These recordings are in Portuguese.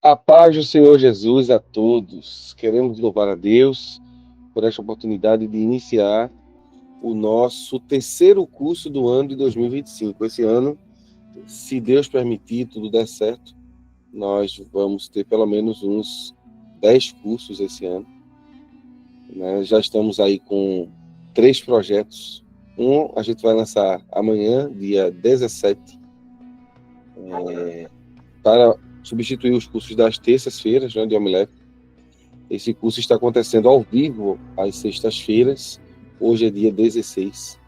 A paz do Senhor Jesus a todos. Queremos louvar a Deus por esta oportunidade de iniciar o nosso terceiro curso do ano de 2025. Esse ano, se Deus permitir, tudo der certo, nós vamos ter pelo menos uns 10 cursos esse ano, né? Já estamos aí com 3 projetos. Um a gente vai lançar amanhã, dia 17, para substituir os cursos das terças-feiras, né, de homilética. Esse curso está acontecendo ao vivo às sextas-feiras. Hoje é dia 16.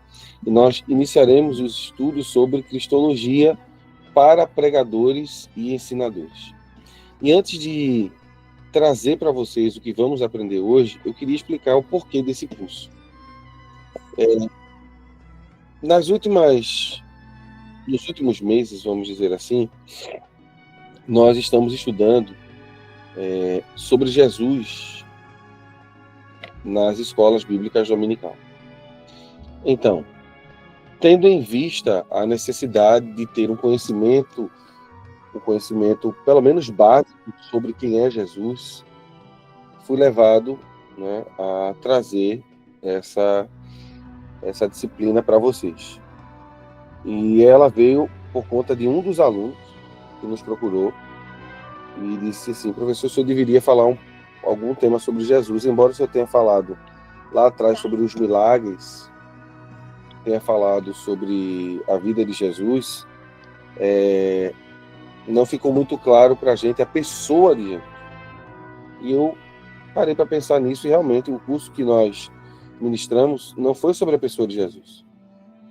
E nós iniciaremos os estudos sobre cristologia para pregadores e ensinadores. E antes de trazer para vocês o que vamos aprender hoje, eu queria explicar o porquê desse curso. Nos últimos meses, vamos dizer assim, nós estamos estudando sobre Jesus nas escolas bíblicas dominical. Então, tendo em vista a necessidade de ter um conhecimento pelo menos básico sobre quem é Jesus, fui levado, né, a trazer essa disciplina para vocês. E ela veio por conta de um dos alunos que nos procurou e disse assim: professor, o senhor deveria falar algum tema sobre Jesus, embora o senhor tenha falado lá atrás sobre os milagres, tenha falado sobre a vida de Jesus, não ficou muito claro para a gente a pessoa de Jesus. E eu parei para pensar nisso e realmente o curso que nós ministramos não foi sobre a pessoa de Jesus.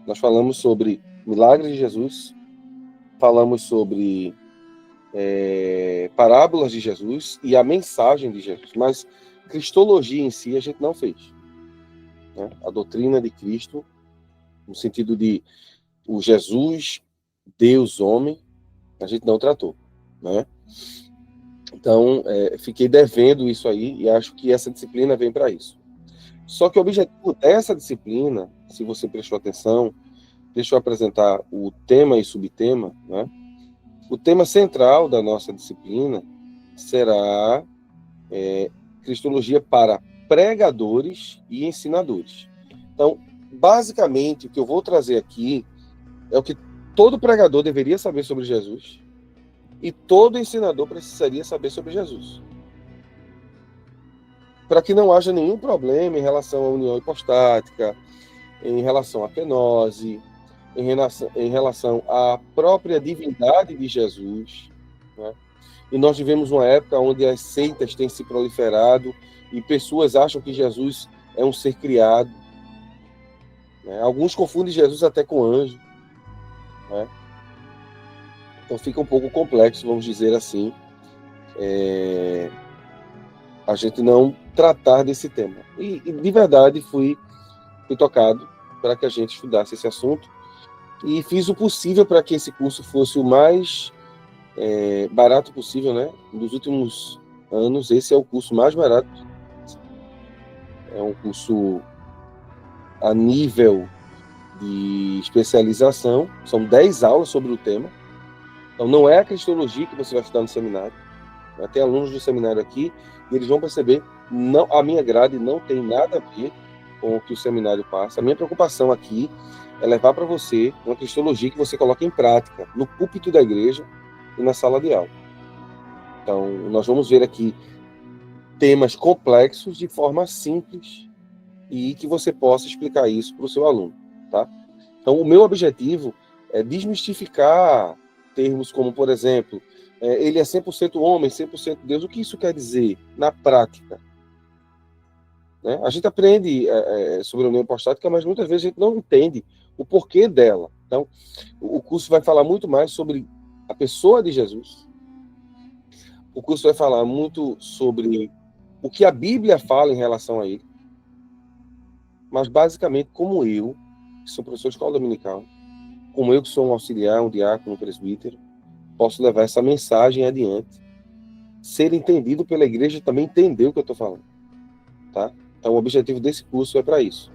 Nós falamos sobre milagres de Jesus, falamos sobre parábolas de Jesus e a mensagem de Jesus, mas cristologia em si a gente não fez, né? A doutrina de Cristo, no sentido de o Jesus, Deus, homem, a gente não tratou, né? Então, fiquei devendo isso aí e acho que essa disciplina vem para isso. Só que o objetivo dessa disciplina, se você prestou atenção, deixa eu apresentar o tema e subtema, né? O tema central da nossa disciplina será Cristologia para pregadores e ensinadores. Então, basicamente, o que eu vou trazer aqui é o que todo pregador deveria saber sobre Jesus e todo ensinador precisaria saber sobre Jesus, para que não haja nenhum problema em relação à união hipostática, em relação à kenosis, em relação à própria divindade de Jesus, né? E nós vivemos uma época onde as seitas têm se proliferado e pessoas acham que Jesus é um ser criado, né? Alguns confundem Jesus até com anjo, né? Então fica um pouco complexo, vamos dizer assim, a gente não tratar desse tema. E de verdade fui tocado para que a gente estudasse esse assunto e fiz o possível para que esse curso fosse o mais barato possível, né? Nos últimos anos, esse é o curso mais barato. É um curso a nível de especialização, são 10 aulas sobre o tema. Então, não é a cristologia que você vai estudar no seminário. Vai ter alunos do seminário aqui e eles vão perceber, não, a minha grade não tem nada a ver com o que o seminário passa. A minha preocupação aqui é levar para você uma cristologia que você coloque em prática, no púlpito da igreja e na sala de aula. Então, nós vamos ver aqui temas complexos de forma simples e que você possa explicar isso para o seu aluno, tá? Então, o meu objetivo é desmistificar termos como, por exemplo, ele é 100% homem, 100% Deus. O que isso quer dizer na prática? Né? A gente aprende sobre a união hipostática, mas muitas vezes a gente não entende o porquê dela. Então, o curso vai falar muito mais sobre a pessoa de Jesus. O curso vai falar muito sobre o que a Bíblia fala em relação a ele. Mas, basicamente, como eu, que sou professor de escola dominical, como eu que sou um auxiliar, um diácono, um presbítero, posso levar essa mensagem adiante, ser entendido pela igreja e também entender o que eu estou falando, tá? Então, o objetivo desse curso é para isso,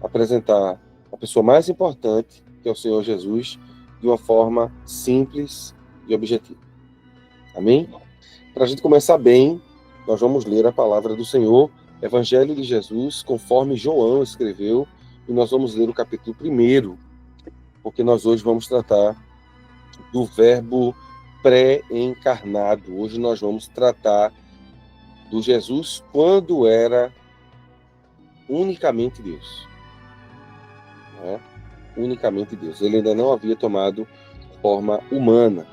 apresentar a pessoa mais importante, que é o Senhor Jesus, de uma forma simples e objetiva. Amém? Para a gente começar bem, nós vamos ler a palavra do Senhor, Evangelho de Jesus, conforme João escreveu, e nós vamos ler o capítulo 1, porque nós hoje vamos tratar do verbo pré-encarnado. Hoje nós vamos tratar do Jesus quando era unicamente Deus. Né? Unicamente Deus. Ele ainda não havia tomado forma humana.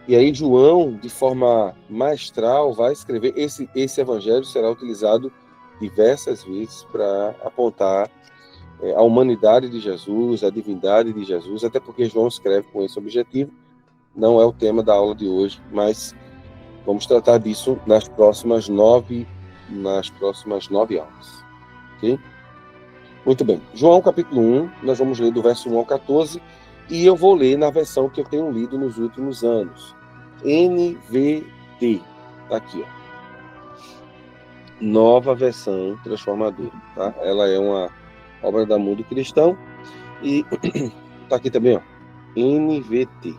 E aí João, de forma maestral, vai escrever. Esse evangelho será utilizado diversas vezes para apontar a humanidade de Jesus, a divindade de Jesus, até porque João escreve com esse objetivo. Não é o tema da aula de hoje, mas vamos tratar disso nas próximas 9 aulas. Ok? Muito bem. João, capítulo 1, nós vamos ler do verso 1 ao 14, e eu vou ler na versão que eu tenho lido nos últimos anos. NVT. Tá aqui, ó. Nova versão transformadora, tá? Ela é uma obra da Mundo Cristão e tá aqui também, ó. NVT.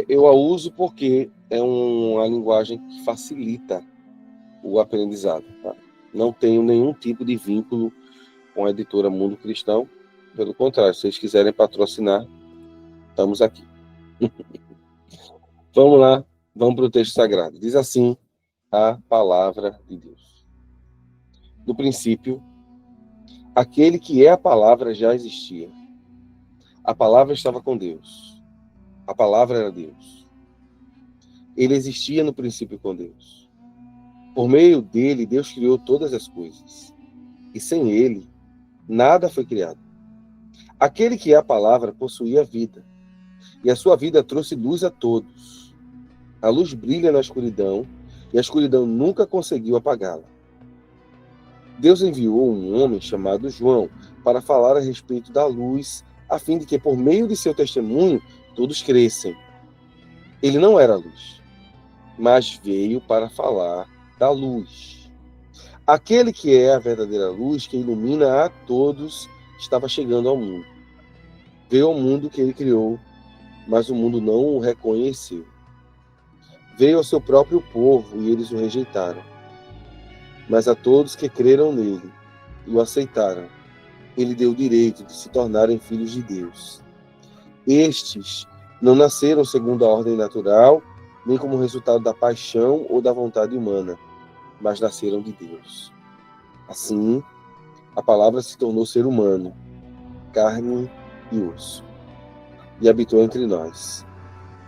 Eu a uso porque é uma linguagem que facilita o aprendizado, tá? Não tenho nenhum tipo de vínculo com a editora Mundo Cristão. Pelo contrário, se vocês quiserem patrocinar, estamos aqui. Vamos lá, vamos para o texto sagrado. Diz assim a palavra de Deus. No princípio, aquele que é a palavra já existia. A palavra estava com Deus. A palavra era Deus. Ele existia no princípio com Deus. Por meio dele, Deus criou todas as coisas. E sem ele, nada foi criado. Aquele que é a palavra possuía vida. E a sua vida trouxe luz a todos. A luz brilha na escuridão, e a escuridão nunca conseguiu apagá-la. Deus enviou um homem chamado João para falar a respeito da luz, a fim de que, por meio de seu testemunho, todos crescem. Ele não era a luz, mas veio para falar da luz. Aquele que é a verdadeira luz, que ilumina a todos, estava chegando ao mundo. Veio ao mundo que ele criou, mas o mundo não o reconheceu. Veio ao seu próprio povo e eles o rejeitaram. Mas a todos que creram nele e o aceitaram, ele deu o direito de se tornarem filhos de Deus. Estes não nasceram segundo a ordem natural, nem como resultado da paixão ou da vontade humana, mas nasceram de Deus. Assim, a palavra se tornou ser humano, carne e osso, e habitou entre nós.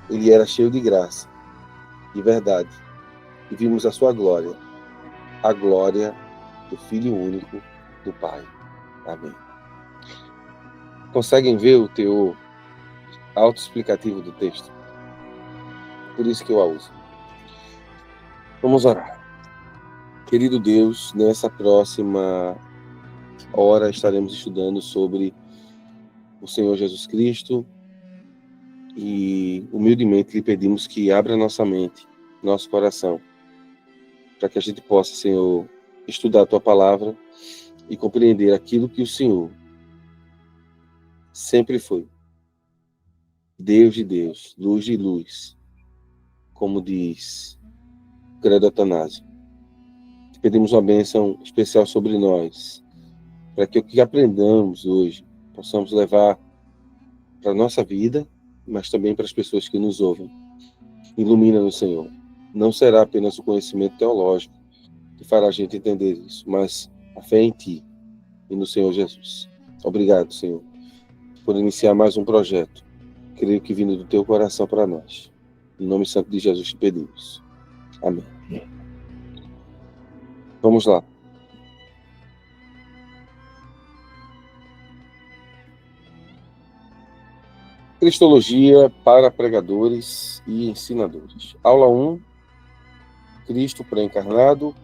Ele era cheio de graça e verdade, e vimos a sua glória, a glória do Filho único do Pai. Amém. Conseguem ver o teor autoexplicativo do texto? Por isso que eu a uso. Vamos orar. Querido Deus, nessa próxima hora estaremos estudando sobre o Senhor Jesus Cristo e humildemente lhe pedimos que abra nossa mente, nosso coração, para que a gente possa, Senhor, estudar a Tua Palavra e compreender aquilo que o Senhor sempre foi. Deus de Deus, luz de luz, como diz o Credo Atanásio. Te pedimos uma bênção especial sobre nós, para que o que aprendamos hoje possamos levar para a nossa vida, mas também para as pessoas que nos ouvem. Ilumina-nos, Senhor. Não será apenas o conhecimento teológico que fará a gente entender isso, mas a fé em Ti e no Senhor Jesus. Obrigado, Senhor, por iniciar mais um projeto. Creio que vindo do Teu coração para nós. Em nome santo de Jesus te pedimos. Amém. Vamos lá. Cristologia para pregadores e ensinadores. Aula 1. Cristo pré-encarnado.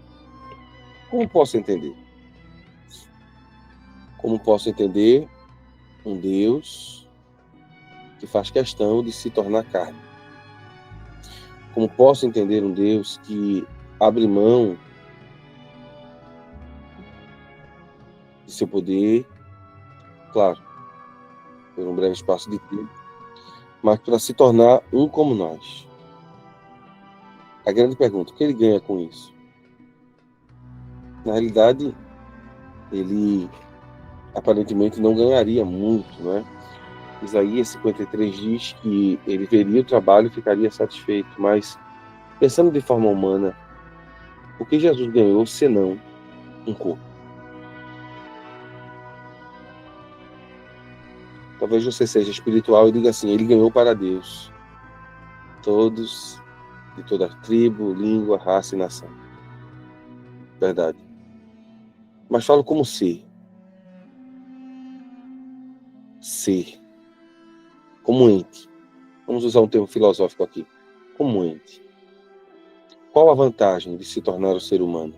Como posso entender? Como posso entender um Deus que faz questão de se tornar carne? Como posso entender um Deus que abre mão de seu poder, claro, por um breve espaço de tempo, mas para se tornar um como nós? a grande pergunta, o que ele ganha com isso? Na realidade, ele aparentemente não ganharia muito, né? Isaías 53 diz que ele veria o trabalho e ficaria satisfeito, mas pensando de forma humana, o que Jesus ganhou senão um corpo? Talvez você seja espiritual e diga assim, ele ganhou para Deus todos, de toda tribo, língua, raça e nação. Verdade. Mas falo como ser. Ser. Como ente. Vamos usar um termo filosófico aqui. Como ente. Qual a vantagem de se tornar o ser humano?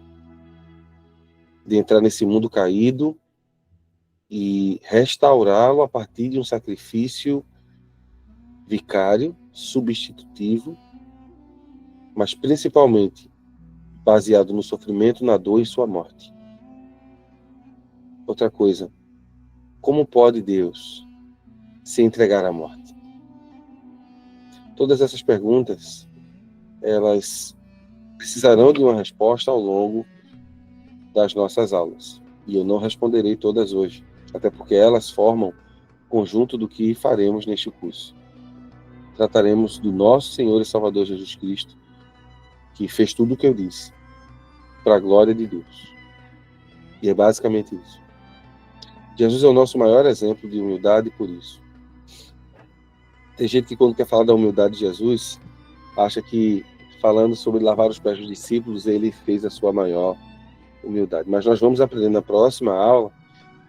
De entrar nesse mundo caído e restaurá-lo a partir de um sacrifício vicário, substitutivo, mas principalmente baseado no sofrimento, na dor e sua morte. Outra coisa, como pode Deus se entregar à morte? Todas essas perguntas, elas precisarão de uma resposta ao longo das nossas aulas. E eu não responderei todas hoje, até porque elas formam o conjunto do que faremos neste curso. Trataremos do nosso Senhor e Salvador Jesus Cristo, que fez tudo o que eu disse, para a glória de Deus. E é basicamente isso. Jesus é o nosso maior exemplo de humildade por isso. Tem gente que quando quer falar da humildade de Jesus, acha que falando sobre lavar os pés dos discípulos, ele fez a sua maior humildade. Mas nós vamos aprender na próxima aula,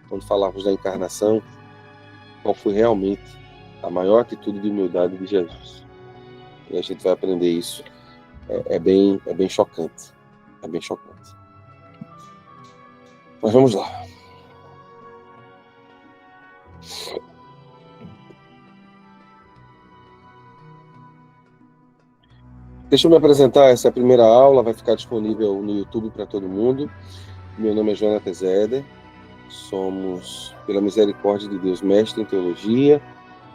quando falarmos da encarnação, qual foi realmente a maior atitude de humildade de Jesus. E a gente vai aprender isso. É bem chocante. É bem chocante. Mas vamos lá. Deixa eu me apresentar, essa é a primeira aula, vai ficar disponível no YouTube para todo mundo. Meu nome é Jonathan Zeder, somos, pela misericórdia de Deus, mestre em teologia.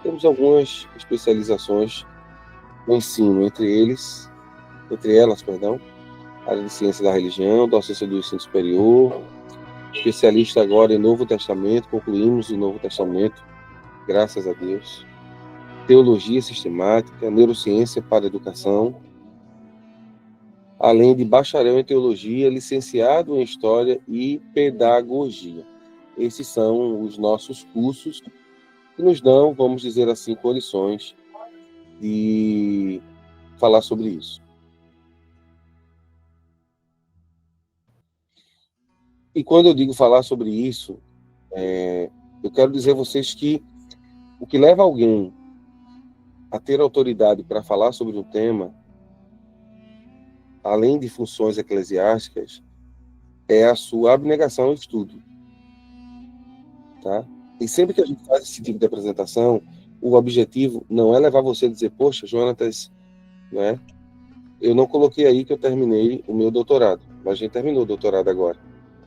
Temos algumas especializações no ensino, entre elas, área de ciência da religião, docência do ensino superior, especialista agora em Novo Testamento, concluímos o Novo Testamento, graças a Deus. Teologia sistemática, neurociência para educação, além de bacharel em teologia, licenciado em história e pedagogia. Esses são os nossos cursos que nos dão, vamos dizer assim, condições de falar sobre isso. E quando eu digo falar sobre isso, eu quero dizer a vocês que o que leva alguém a ter autoridade para falar sobre um tema, além de funções eclesiásticas, é a sua abnegação ao estudo. Tá? E sempre que a gente faz esse tipo de apresentação, o objetivo não é levar você a dizer, poxa, Jonatas, né, eu não coloquei aí que eu terminei o meu doutorado, mas a gente terminou o doutorado agora.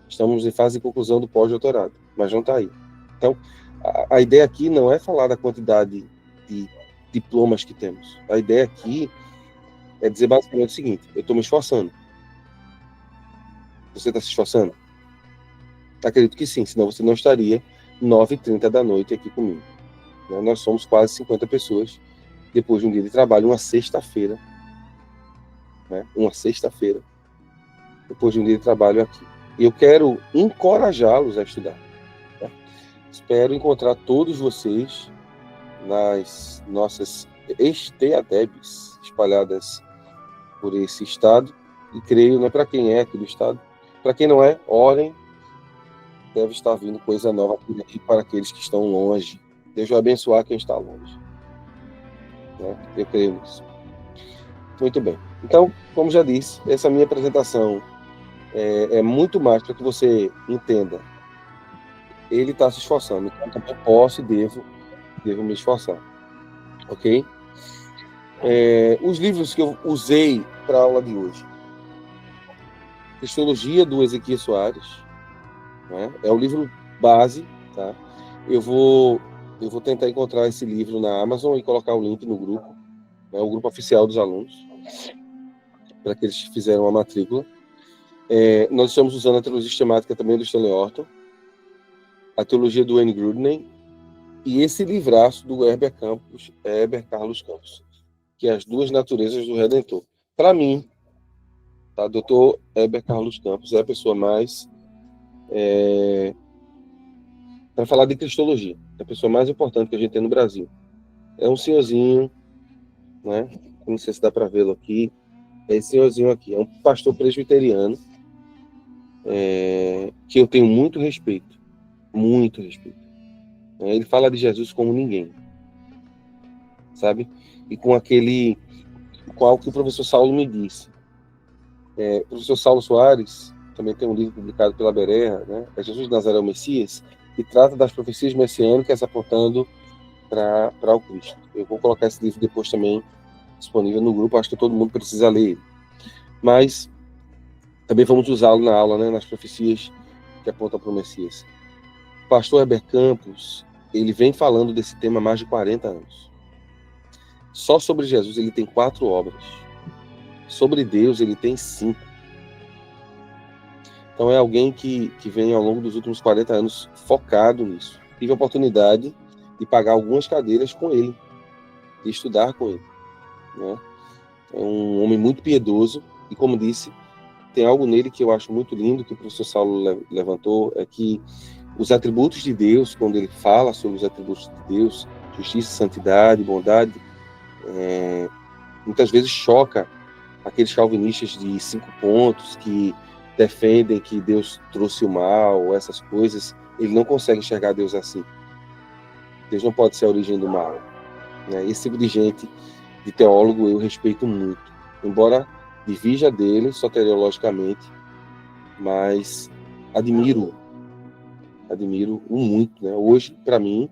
Estamos em fase de conclusão do pós-doutorado, mas não está aí. Então, a ideia aqui não é falar da quantidade de diplomas que temos. A ideia aqui é dizer basicamente o seguinte, eu estou me esforçando. Você está se esforçando? Acredito que sim, senão você não estaria 9h30 da noite aqui comigo. Nós somos quase 50 pessoas, depois de um dia de trabalho, uma sexta-feira, depois de um dia de trabalho aqui. E eu quero encorajá-los a estudar. Tá? Espero encontrar todos vocês nas nossas EADEBs espalhadas por esse estado, e creio, não é para quem é aqui do estado, para quem não é, orem, deve estar vindo coisa nova por aqui para aqueles que estão longe. Deus vai abençoar quem está longe. Eu creio nisso. Muito bem. Então, como já disse, essa minha apresentação é muito mais para que você entenda. Ele está se esforçando, então eu também posso e devo me esforçar. Ok? Os livros que eu usei para a aula de hoje. Cristologia, do Ezequiel Soares. É o livro base. Tá? Eu vou tentar encontrar esse livro na Amazon e colocar o link no grupo. O grupo oficial dos alunos. para aqueles que fizeram a matrícula. Nós estamos usando a teologia sistemática também do Stanley Orton, a teologia do Wayne Grudem e esse livraço do Heber Carlos Campos, que é As Duas Naturezas do Redentor. Para mim, tá, Dr. Heber Carlos Campos é a pessoa mais para falar de cristologia, é a pessoa mais importante que a gente tem no Brasil. É um senhorzinho, né? Não sei se dá para vê-lo aqui. É esse senhorzinho aqui, é um pastor presbiteriano que eu tenho muito respeito. Muito respeito. Ele fala de Jesus como ninguém, sabe? E com algo que o professor Saulo me disse. O professor Saulo Soares também tem um livro publicado pela Berea, né? É Jesus de Nazaré o Messias, que trata das profecias messiânicas apontando para o Cristo. Eu vou colocar esse livro depois também disponível no grupo, acho que todo mundo precisa ler ele. Mas também vamos usá-lo na aula, né? Nas profecias que apontam para o Messias. O pastor Heber Campos, ele vem falando desse tema há mais de 40 anos. Só sobre Jesus ele tem 4 obras. Sobre Deus ele tem 5. Então é alguém que vem ao longo dos últimos 40 anos focado nisso. Tive a oportunidade de pagar algumas cadeiras com ele, de estudar com ele, né? É um homem muito piedoso e, como disse, tem algo nele que eu acho muito lindo, que o professor Saulo levantou, é que os atributos de Deus, quando ele fala sobre os atributos de Deus, justiça, santidade, bondade, muitas vezes choca aqueles calvinistas de 5 pontos que defendem que Deus trouxe o mal, essas coisas. Ele não consegue enxergar Deus assim. Deus não pode ser a origem do mal, né? Esse tipo de gente, de teólogo, eu respeito muito. Embora divija dele soteriologicamente, mas admiro muito, né? Hoje, para mim,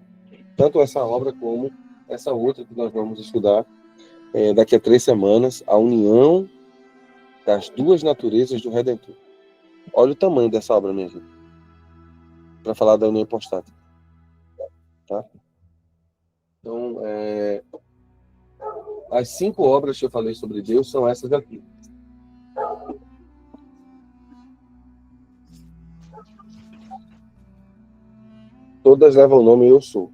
tanto essa obra como essa outra que nós vamos estudar daqui a 3 semanas, a união das duas naturezas do Redentor. Olha o tamanho dessa obra, minha gente, para falar da união hipostática, tá? Então, as 5 obras que eu falei sobre Deus são essas aqui. Todas levam o nome Eu Sou.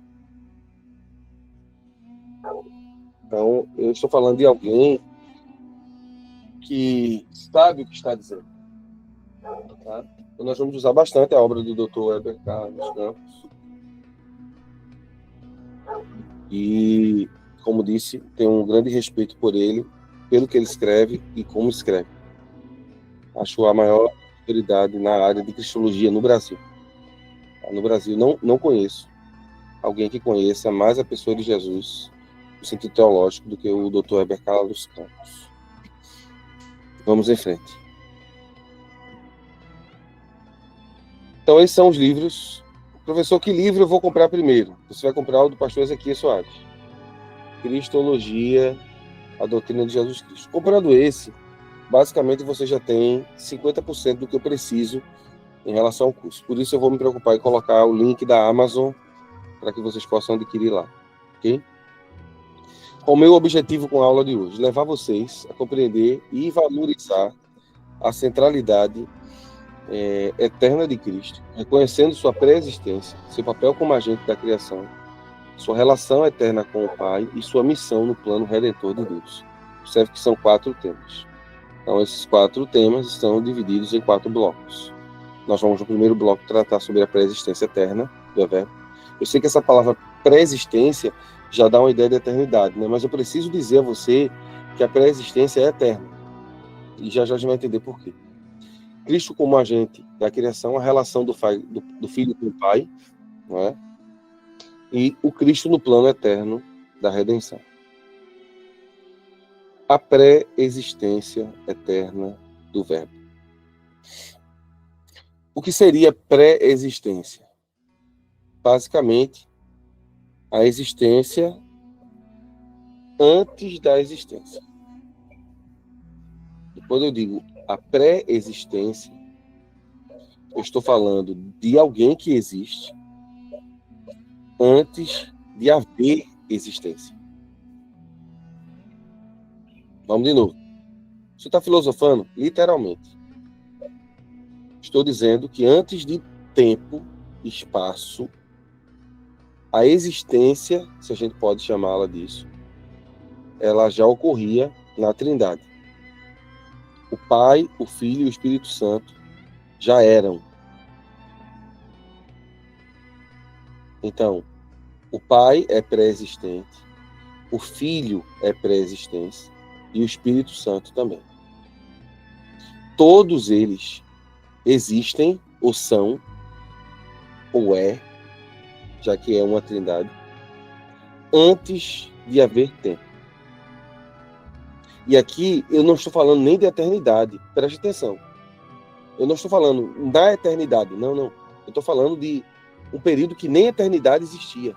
Então, eu estou falando de alguém que sabe o que está dizendo. Tá? Então, nós vamos usar bastante a obra do Dr. Heber Carlos Campos. E, como disse, tenho um grande respeito por ele, pelo que ele escreve e como escreve. Acho a maior autoridade na área de cristologia no Brasil. No Brasil, não conheço alguém que conheça mais a pessoa de Jesus no sentido teológico do que o Dr. Heber Carlos Campos. Vamos em frente. Então, esses são os livros. Professor, que livro eu vou comprar primeiro? Você vai comprar o do pastor Ezequiel Soares. Cristologia, a doutrina de Jesus Cristo. Comprando esse, basicamente você já tem 50% do que eu preciso em relação ao curso. Por isso eu vou me preocupar em colocar o link da Amazon para que vocês possam adquirir lá. Ok? O meu objetivo com a aula de hoje, levar vocês a compreender e valorizar a centralidade eterna de Cristo, reconhecendo sua pré-existência, seu papel como agente da criação, sua relação eterna com o Pai e sua missão no plano redentor de Deus. Observe que são 4 temas. Então, esses 4 temas estão divididos em 4 blocos. Nós vamos, no primeiro bloco, tratar sobre a pré-existência eterna do Verbo. Eu sei que essa palavra pré-existência já dá uma ideia de eternidade, né? Mas eu preciso dizer a você que a pré-existência é eterna. E já a gente vai entender por quê. Cristo como agente da criação, a relação do Filho com o Pai, não é? E o Cristo no plano eterno da redenção. A pré-existência eterna do Verbo. O que seria pré-existência? Basicamente, a existência antes da existência. E quando eu digo a pré-existência, eu estou falando de alguém que existe antes de haver existência. Vamos de novo. Você está filosofando? Literalmente. Estou dizendo que antes de tempo, espaço, a existência, se a gente pode chamá-la disso, ela já ocorria na Trindade. O Pai, o Filho e o Espírito Santo já eram. Então, o Pai é pré-existente, o Filho é pré-existência e o Espírito Santo também. Todos eles existem, ou são, ou é, já que é uma trindade, antes de haver tempo. E aqui eu não estou falando nem de eternidade, preste atenção. Eu não estou falando da eternidade, não. Eu estou falando de um período que nem eternidade existia.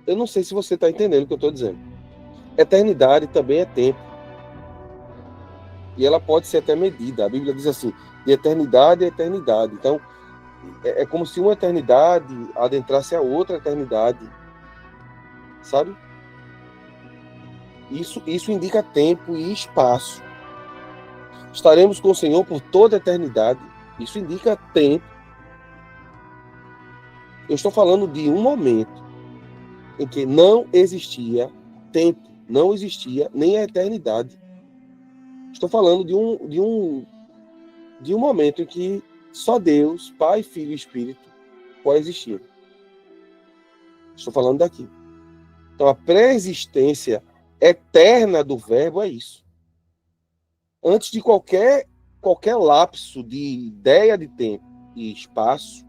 Eu não sei se você está entendendo o que eu estou dizendo. Eternidade também é tempo. E ela pode ser até medida. A Bíblia diz assim, de eternidade a eternidade. Então, é como se uma eternidade adentrasse a outra eternidade. Sabe? Isso indica tempo e espaço. Estaremos com o Senhor por toda a eternidade. Isso indica tempo. Eu estou falando de um momento em que não existia tempo, não existia nem a eternidade. Estou falando de um momento em que só Deus, Pai, Filho e Espírito coexistiam. Estou falando daqui. Então, a pré-existência eterna do Verbo é isso. Antes de qualquer lapso de ideia de tempo e espaço,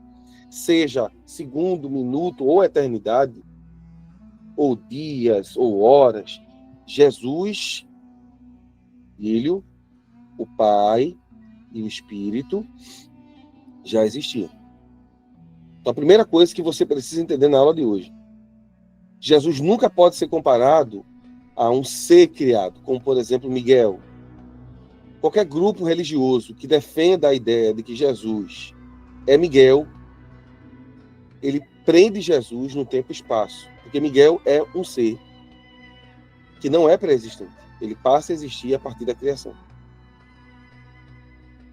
seja segundo, minuto ou eternidade, ou dias, ou horas, Jesus, Filho, o Pai e o Espírito já existiam. Então, a primeira coisa que você precisa entender na aula de hoje, Jesus nunca pode ser comparado a um ser criado, como, por exemplo, Miguel. Qualquer grupo religioso que defenda a ideia de que Jesus é Miguel, ele prende Jesus no tempo e espaço, porque Miguel é um ser que não é pré-existente. Ele passa a existir a partir da criação.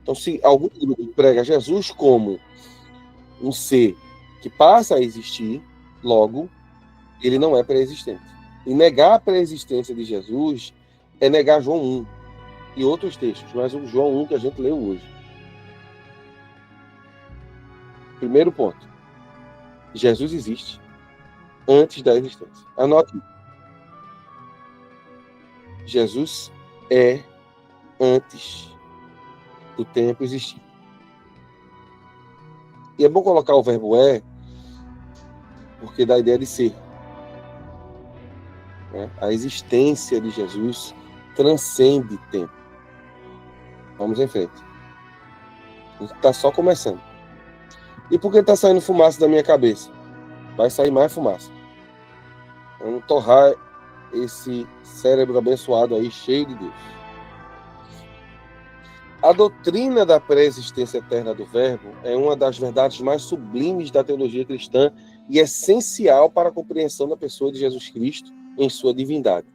Então, se algum grupo prega Jesus como um ser que passa a existir, logo, ele não é pré-existente. E negar a pré-existência de Jesus é negar João 1 e outros textos, mas o João 1 que a gente leu hoje. Primeiro ponto. Jesus existe antes da existência. Anote. Jesus é antes do tempo existir. E é bom colocar o verbo é, porque dá a ideia de ser. Né? A existência de Jesus transcende tempo. Vamos em frente. Está só começando. E por que está saindo fumaça da minha cabeça? Vai sair mais fumaça. Vamos torrar esse cérebro abençoado aí, cheio de Deus. A doutrina da pré-existência eterna do Verbo é uma das verdades mais sublimes da teologia cristã e essencial para a compreensão da pessoa de Jesus Cristo em sua divindade.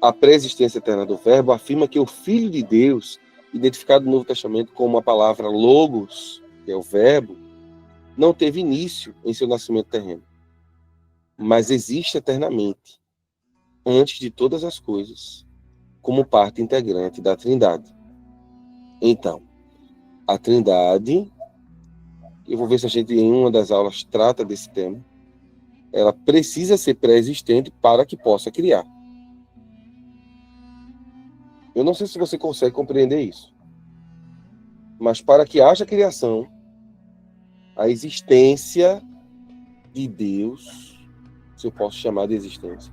A pré-existência eterna do Verbo afirma que o Filho de Deus, identificado no Novo Testamento como a palavra logos, que é o Verbo, não teve início em seu nascimento terreno, mas existe eternamente, antes de todas as coisas, como parte integrante da Trindade. Então, a Trindade, eu vou ver se a gente em uma das aulas trata desse tema, ela precisa ser pré-existente para que possa criar. Eu não sei se você consegue compreender isso, mas para que haja criação, a existência de Deus, se eu posso chamar de existência,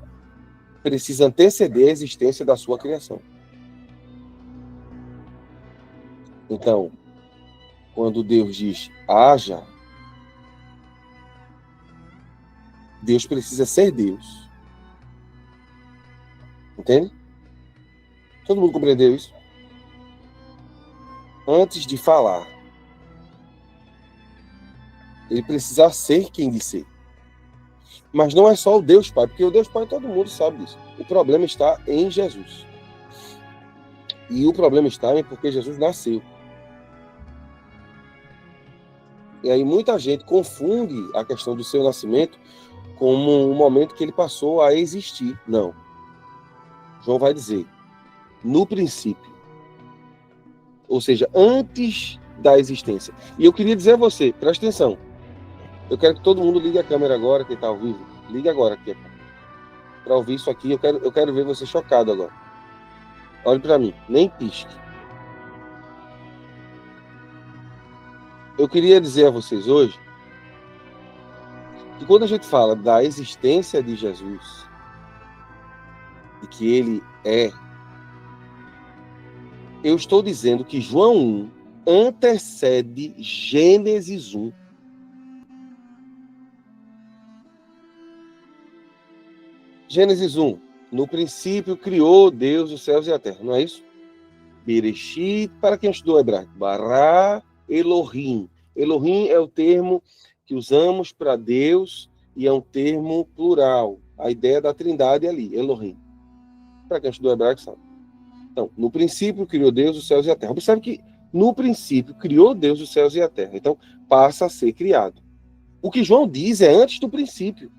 precisa anteceder a existência da sua criação. Então, quando Deus diz haja, Deus precisa ser Deus. Entende? Todo mundo compreendeu isso? Antes de falar, ele precisa ser quem disse ser. Mas não é só o Deus Pai, porque o Deus Pai todo mundo sabe disso. O problema está em Jesus. E o problema está em porque Jesus nasceu. E aí muita gente confunde a questão do seu nascimento como um momento que ele passou a existir. Não. João vai dizer, no princípio. Ou seja, antes da existência. E eu queria dizer a você, presta atenção. Eu quero que todo mundo ligue a câmera agora, quem está ao vivo. Ligue agora aqui, para ouvir isso aqui. Eu quero ver você chocado agora. Olhe para mim, nem pisque. Eu queria dizer a vocês hoje que quando a gente fala da existência de Jesus e que ele é, eu estou dizendo que João 1 antecede Gênesis 1. Gênesis 1. No princípio criou Deus os céus e a terra, não é isso? Bereshit, para quem estudou hebraico, Bará Elohim. Elohim é o termo que usamos para Deus e é um termo plural. A ideia da trindade é ali, Elohim. Para quem estudou hebraico sabe. Então, no princípio criou Deus os céus e a terra. Observe que no princípio criou Deus os céus e a terra. Então, passa a ser criado. O que João diz é antes do princípio.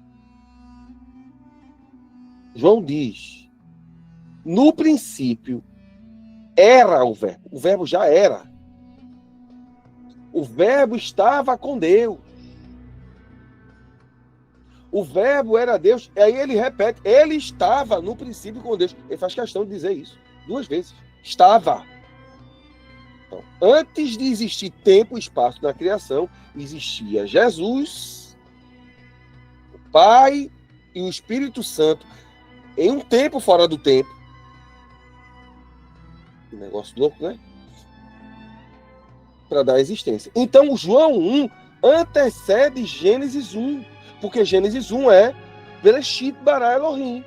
João diz, no princípio era o verbo já era. O verbo estava com Deus. O verbo era Deus, e aí ele repete, ele estava no princípio com Deus. Ele faz questão de dizer isso 2 vezes. Estava. Então, antes de existir tempo e espaço na criação, existia Jesus, o Pai e o Espírito Santo, em um tempo fora do tempo. Um negócio louco, né? Para dar existência. Então, o João 1 antecede Gênesis 1, porque Gênesis 1 é Bereshit bara Elohim.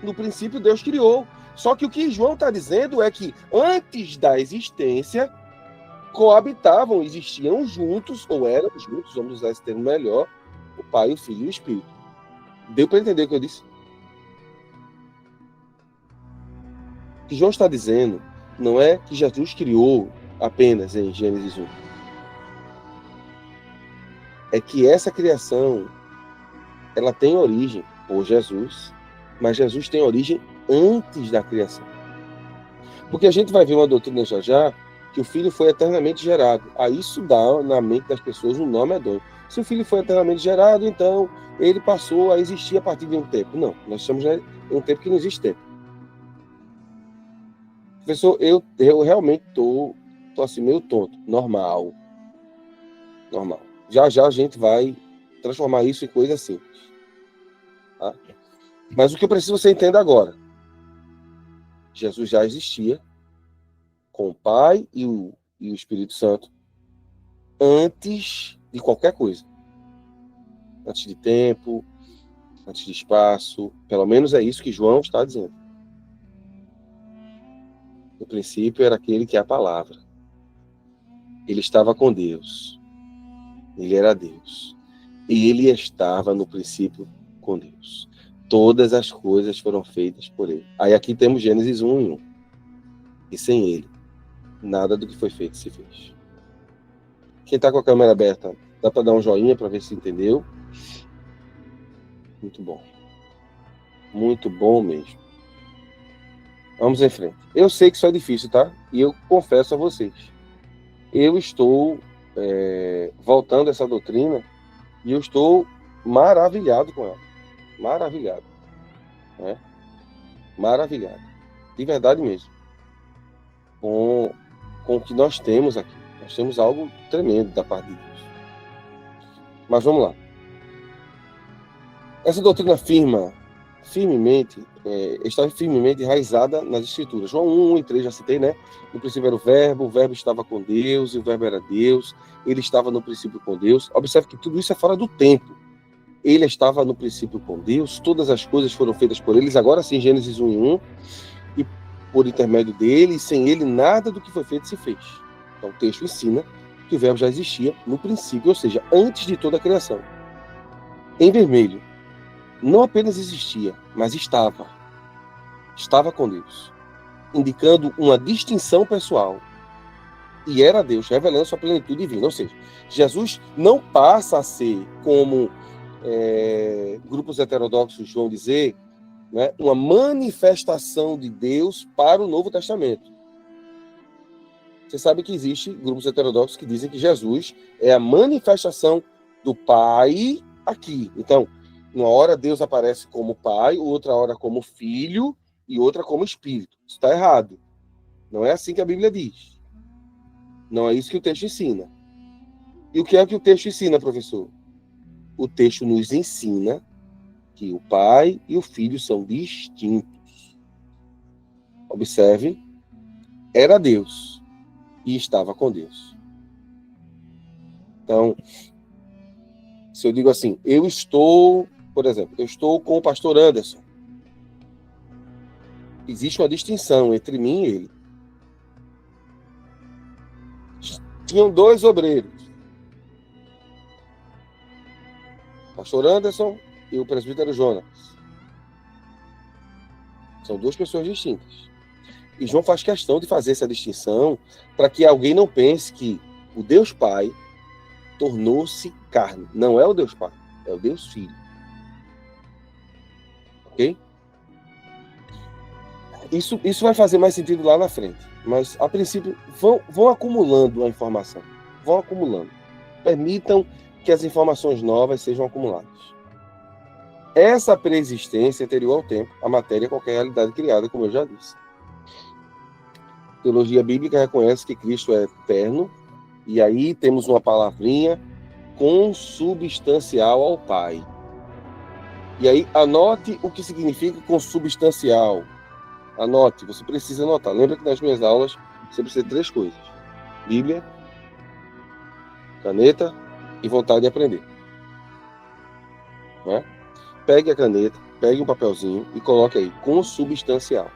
No princípio, Deus criou. Só que o que João está dizendo é que antes da existência, coabitavam, existiam juntos, ou eram juntos, vamos usar esse termo melhor, o Pai, o Filho e o Espírito. Deu para entender o que eu disse? O que João está dizendo não é que Jesus criou apenas em Gênesis 1. É que essa criação, ela tem origem por Jesus, mas Jesus tem origem antes da criação. Porque a gente vai ver uma doutrina já que o Filho foi eternamente gerado. Aí isso dá na mente das pessoas um nome medonho. Se o Filho foi eternamente gerado, então ele passou a existir a partir de um tempo. Não, nós estamos em um tempo que não existe tempo. Professor, eu realmente tô assim meio tonto. Normal. Já a gente vai transformar isso em coisa simples. Tá? Mas o que eu preciso que você entenda agora. Jesus já existia com o Pai e o Espírito Santo antes de qualquer coisa. Antes de tempo, antes de espaço. Pelo menos é isso que João está dizendo. No princípio era aquele que é a palavra. Ele estava com Deus. Ele era Deus. E ele estava no princípio com Deus. Todas as coisas foram feitas por ele. Aí aqui temos Gênesis 1 em 1. E sem ele, nada do que foi feito se fez. Quem está com a câmera aberta, dá para dar um joinha para ver se entendeu. Muito bom. Muito bom mesmo. Vamos em frente. Eu sei que isso é difícil, tá? E eu confesso a vocês. Eu estou voltando a essa doutrina e eu estou maravilhado com ela. Maravilhado. Né? Maravilhado. De verdade mesmo. Com o que nós temos aqui. Nós temos algo tremendo da parte de Deus. Mas vamos lá. Essa doutrina está firmemente enraizada nas Escrituras. João 1 e 3, já citei, né? No princípio era o verbo estava com Deus, e o verbo era Deus, ele estava no princípio com Deus. Observe que tudo isso é fora do tempo. Ele estava no princípio com Deus, todas as coisas foram feitas por eles, agora sim, Gênesis 1 e 1, e por intermédio dele, e sem ele, nada do que foi feito se fez. Então o texto ensina que o verbo já existia no princípio, ou seja, antes de toda a criação. Em vermelho, não apenas existia, mas estava. Estava com Deus, indicando uma distinção pessoal. E era Deus, revelando sua plenitude divina. Ou seja, Jesus não passa a ser, como grupos heterodoxos vão dizer, né, uma manifestação de Deus para o Novo Testamento. Você sabe que existe grupos heterodoxos que dizem que Jesus é a manifestação do Pai aqui. Então, uma hora Deus aparece como Pai, outra hora como Filho e outra como Espírito. Isso está errado. Não é assim que a Bíblia diz. Não é isso que o texto ensina. E o que é que o texto ensina, professor? O texto nos ensina que o Pai e o Filho são distintos. Observe, era Deus e estava com Deus. Então, se eu digo assim, por exemplo, eu estou com o pastor Anderson. Existe uma distinção entre mim e ele. Tinham 2 obreiros. O pastor Anderson e o presbítero Jonas. São 2 pessoas distintas. E João faz questão de fazer essa distinção para que alguém não pense que o Deus Pai tornou-se carne. Não é o Deus Pai, é o Deus Filho. Ok? Isso vai fazer mais sentido lá na frente. Mas, a princípio, vão acumulando a informação. Vão acumulando. Permitam que as informações novas sejam acumuladas. Essa preexistência anterior ao tempo, a matéria é qualquer realidade criada, como eu já disse. A teologia bíblica reconhece que Cristo é eterno, e aí temos uma palavrinha consubstancial ao Pai. E aí, anote o que significa consubstancial. Anote, você precisa anotar. Lembra que nas minhas aulas você precisa de 3 coisas: Bíblia, caneta e vontade de aprender. Né? Pegue a caneta, pegue um papelzinho e coloque aí, consubstancial.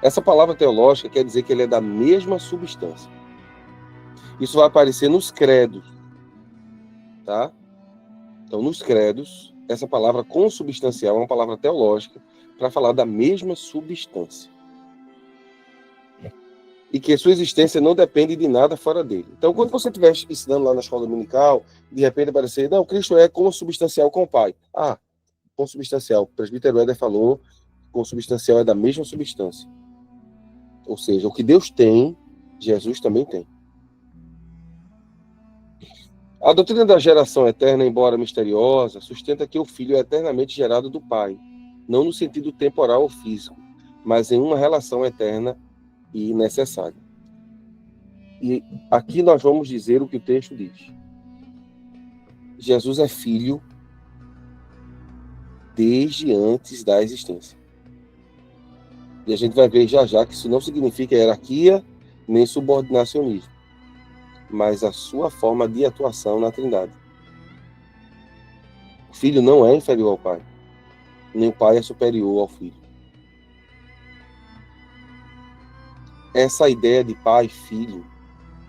Essa palavra teológica quer dizer que ele é da mesma substância. Isso vai aparecer nos credos. Tá? Então, nos credos, essa palavra consubstancial é uma palavra teológica para falar da mesma substância. E que a sua existência não depende de nada fora dele. Então, quando você estiver ensinando lá na escola dominical, de repente aparecer, não, Cristo é consubstancial com o Pai. Ah, consubstancial. O presbítero Éder falou, consubstancial é da mesma substância. Ou seja, o que Deus tem, Jesus também tem. A doutrina da geração eterna, embora misteriosa, sustenta que o Filho é eternamente gerado do Pai, não no sentido temporal ou físico, mas em uma relação eterna e necessária. E aqui nós vamos dizer o que o texto diz. Jesus é Filho desde antes da existência. E a gente vai ver já já que isso não significa hierarquia nem subordinacionismo, mas a sua forma de atuação na Trindade. O Filho não é inferior ao Pai, nem o Pai é superior ao Filho. Essa ideia de pai e filho,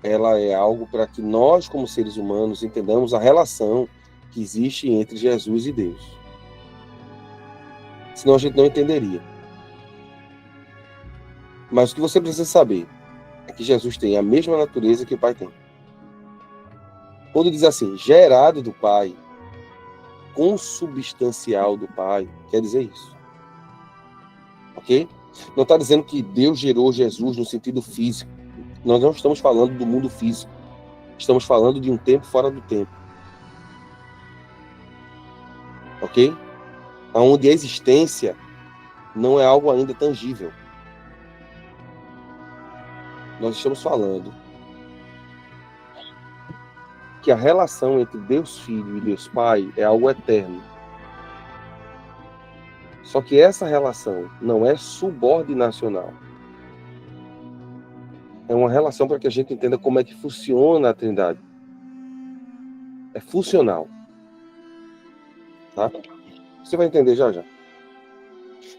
ela é algo para que nós, como seres humanos, entendamos a relação que existe entre Jesus e Deus. Senão a gente não entenderia. Mas o que você precisa saber é que Jesus tem a mesma natureza que o Pai tem. Quando diz assim, gerado do Pai, consubstancial do Pai, quer dizer isso. Ok? Não está dizendo que Deus gerou Jesus no sentido físico. Nós não estamos falando do mundo físico. Estamos falando de um tempo fora do tempo. Ok? Onde a existência não é algo ainda tangível. Nós estamos falando que a relação entre Deus Filho e Deus Pai é algo eterno. Só que essa relação não é subordinacional. É uma relação para que a gente entenda como é que funciona a Trindade. É funcional. Tá? Você vai entender já já.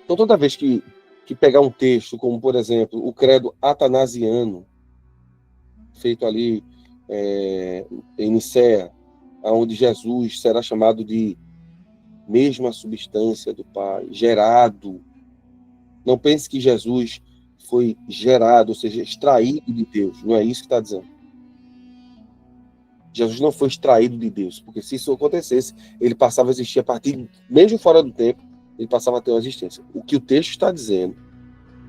Então, toda vez que pegar um texto, como, por exemplo, o credo atanasiano, feito ali em Nicéia, onde Jesus será chamado de mesma substância do Pai, gerado. Não pense que Jesus foi gerado, ou seja, extraído de Deus. Não é isso que está dizendo. Jesus não foi extraído de Deus, porque se isso acontecesse, ele passava a existir a partir, mesmo fora do tempo, ele passava a ter uma existência. O que o texto está dizendo,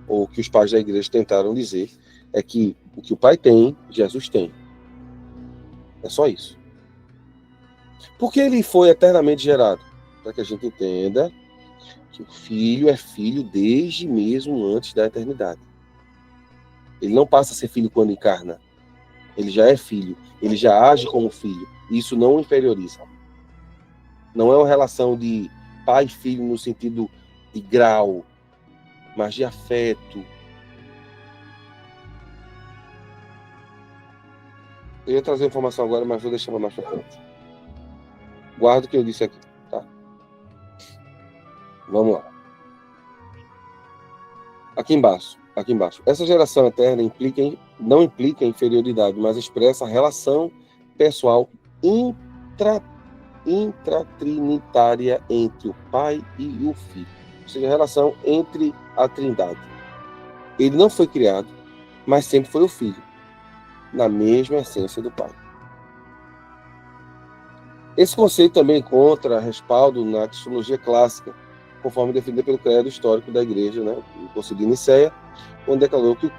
ou o que os pais da igreja tentaram dizer, é que o que o Pai tem, Jesus tem. É só isso. Por que ele foi eternamente gerado? Para que a gente entenda que o Filho é filho desde mesmo antes da eternidade. Ele não passa a ser filho quando encarna. Ele já é filho. Ele já age como filho. Isso não o inferioriza. Não é uma relação de pai e filho no sentido de grau, mas de afeto. Eu ia trazer informação agora, mas vou deixar mais para frente. Guarda o que eu disse aqui, tá? Vamos lá. Aqui embaixo. Essa geração eterna não implica inferioridade, mas expressa a relação pessoal intratrinitária entre o Pai e o Filho. Ou seja, a relação entre a Trindade. Ele não foi criado, mas sempre foi o Filho, na mesma essência do Pai. Esse conceito também encontra respaldo na cristologia clássica, conforme defendida pelo credo histórico da Igreja, né, no Concílio de Nicéia, onde declarou que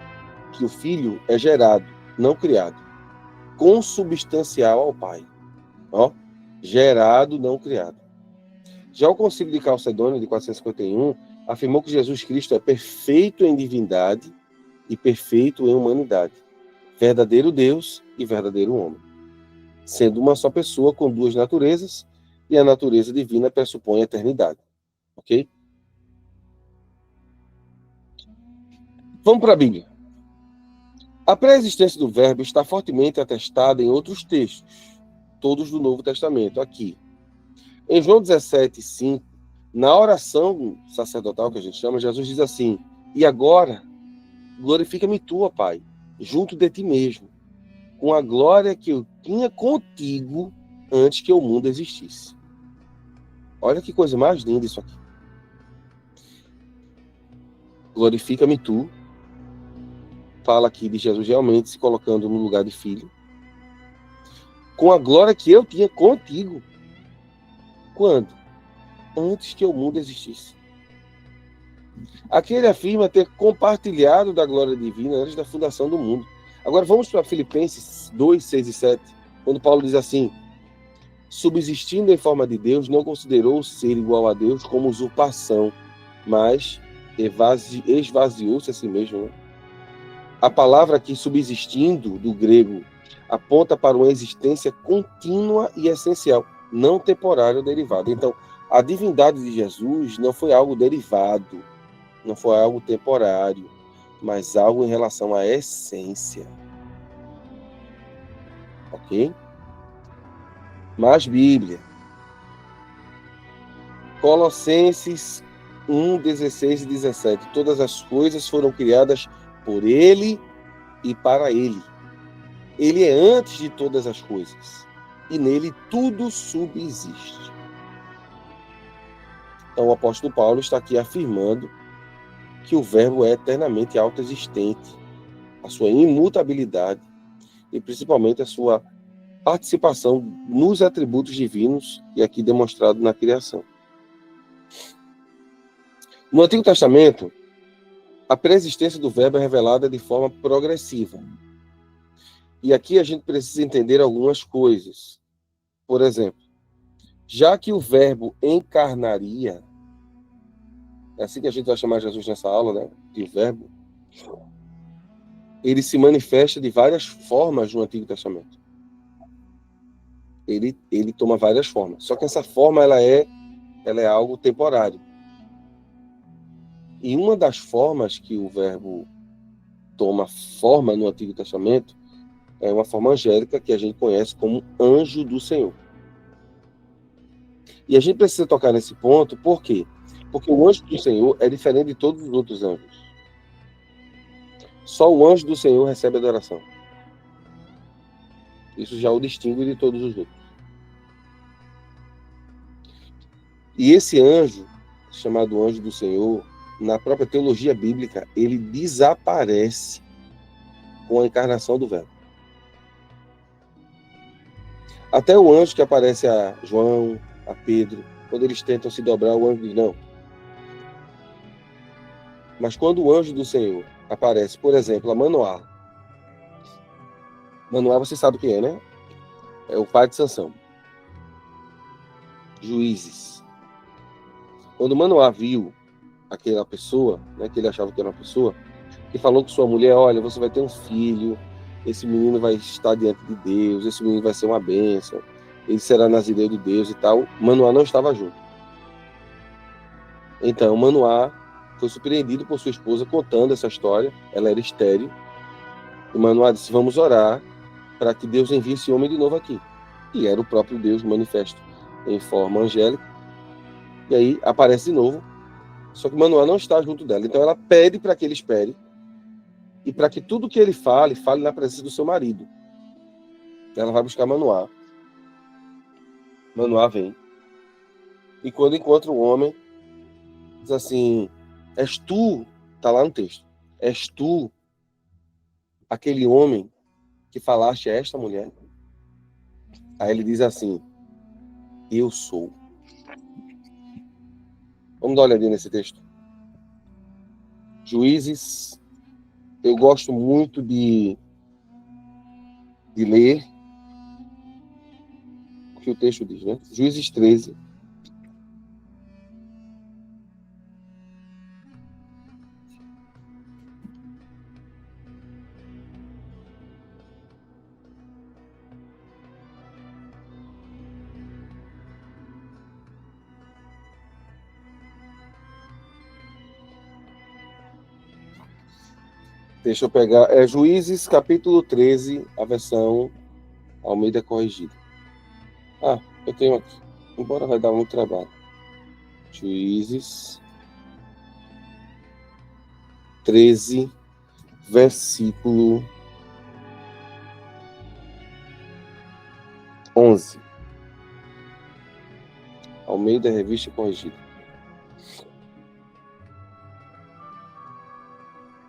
o Filho é gerado, não criado, consubstancial ao Pai. Ó, gerado, não criado. Já o Concílio de Calcedônia, de 451, afirmou que Jesus Cristo é perfeito em divindade e perfeito em humanidade, verdadeiro Deus e verdadeiro homem, sendo uma só pessoa com duas naturezas, e a natureza divina pressupõe a eternidade. Ok? Vamos para a Bíblia. A pré-existência do Verbo está fortemente atestada em outros textos, todos do Novo Testamento, aqui. Em João 17:5, na oração sacerdotal que a gente chama, Jesus diz assim: e agora, glorifica-me tu, ó Pai, junto de ti mesmo, com a glória que eu tinha contigo antes que o mundo existisse. Olha que coisa mais linda isso aqui. Glorifica-me tu. Fala aqui de Jesus realmente se colocando no lugar de filho. Com a glória que eu tinha contigo. Quando? Antes que o mundo existisse. Aqui ele afirma ter compartilhado da glória divina antes da fundação do mundo. Agora vamos para Filipenses 2, 6 e 7, quando Paulo diz assim: subsistindo em forma de Deus, não considerou ser igual a Deus como usurpação, mas esvaziou-se a si mesmo. Né? A palavra aqui, subsistindo, do grego, aponta para uma existência contínua e essencial, não temporária ou derivada. Então, a divindade de Jesus não foi algo derivado, não foi algo temporário, mas algo em relação à essência. Ok? Mais Bíblia. Colossenses 1, 16 e 17. Todas as coisas foram criadas por Ele e para Ele. Ele é antes de todas as coisas. E nele tudo subsiste. Então o apóstolo Paulo está aqui afirmando que o Verbo é eternamente autoexistente, a sua imutabilidade e principalmente a sua participação nos atributos divinos e aqui demonstrado na criação. No Antigo Testamento, a preexistência do Verbo é revelada de forma progressiva. E aqui a gente precisa entender algumas coisas. Por exemplo, já que o Verbo encarnaria, é assim que a gente vai chamar Jesus nessa aula, né? De Verbo, ele se manifesta de várias formas no Antigo Testamento. Ele toma várias formas. Só que essa forma ela é algo temporário. E uma das formas que o Verbo toma forma no Antigo Testamento é uma forma angélica que a gente conhece como anjo do Senhor. E a gente precisa tocar nesse ponto, por quê? Porque o anjo do Senhor é diferente de todos os outros anjos. Só o anjo do Senhor recebe adoração. Isso já o distingue de todos os outros. E esse anjo, chamado anjo do Senhor, na própria teologia bíblica, ele desaparece com a encarnação do Verbo. Até o anjo que aparece a João, a Pedro, quando eles tentam se dobrar, o anjo diz não. Mas quando o anjo do Senhor aparece, por exemplo, a Manoá. Manoá, você sabe quem é, né? É o pai de Sansão. Juízes. Quando Manoá viu aquela pessoa, né, que ele achava que era uma pessoa, que falou com sua mulher, olha, você vai ter um filho, esse menino vai estar diante de Deus, esse menino vai ser uma bênção, ele será nazireu de Deus e tal. Manoá não estava junto. Então, Manoá foi surpreendido por sua esposa contando essa história, ela era estéril, e Manoá disse, vamos orar para que Deus envie esse homem de novo aqui. E era o próprio Deus manifesto em forma angélica. E aí aparece de novo, só que Manoá não está junto dela. Então ela pede para que ele espere e para que tudo que ele fale na presença do seu marido. Ela vai buscar Manoá. Manoá vem. E quando encontra o homem, diz assim, és tu, está lá no texto, és tu aquele homem que falaste a esta mulher? Aí ele diz assim, eu sou. Vamos dar uma olhadinha nesse texto. Juízes, eu gosto muito de ler o que o texto diz, né? Juízes 13. Deixa eu pegar. É Juízes, capítulo 13, a versão Almeida corrigida. Ah, eu tenho aqui. Embora vai dar muito trabalho. Juízes 13, versículo 11. Almeida Revista Corrigida.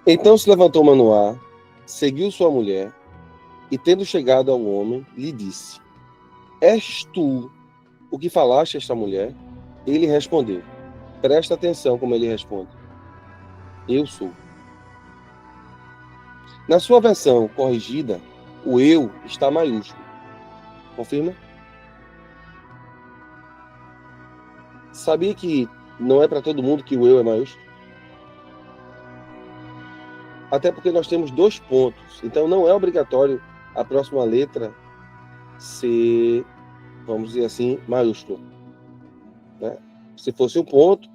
Então se levantou Manoá, seguiu sua mulher, e tendo chegado ao homem, lhe disse, és tu o que falaste a esta mulher? Ele respondeu, presta atenção como ele responde, eu sou. Na sua versão corrigida, o eu está maiúsculo. Confirma? Sabia que não é para todo mundo que o eu é maiúsculo? Até porque nós temos 2 pontos. Então não é obrigatório a próxima letra ser, vamos dizer assim, maiúscula. Né? Se fosse um ponto,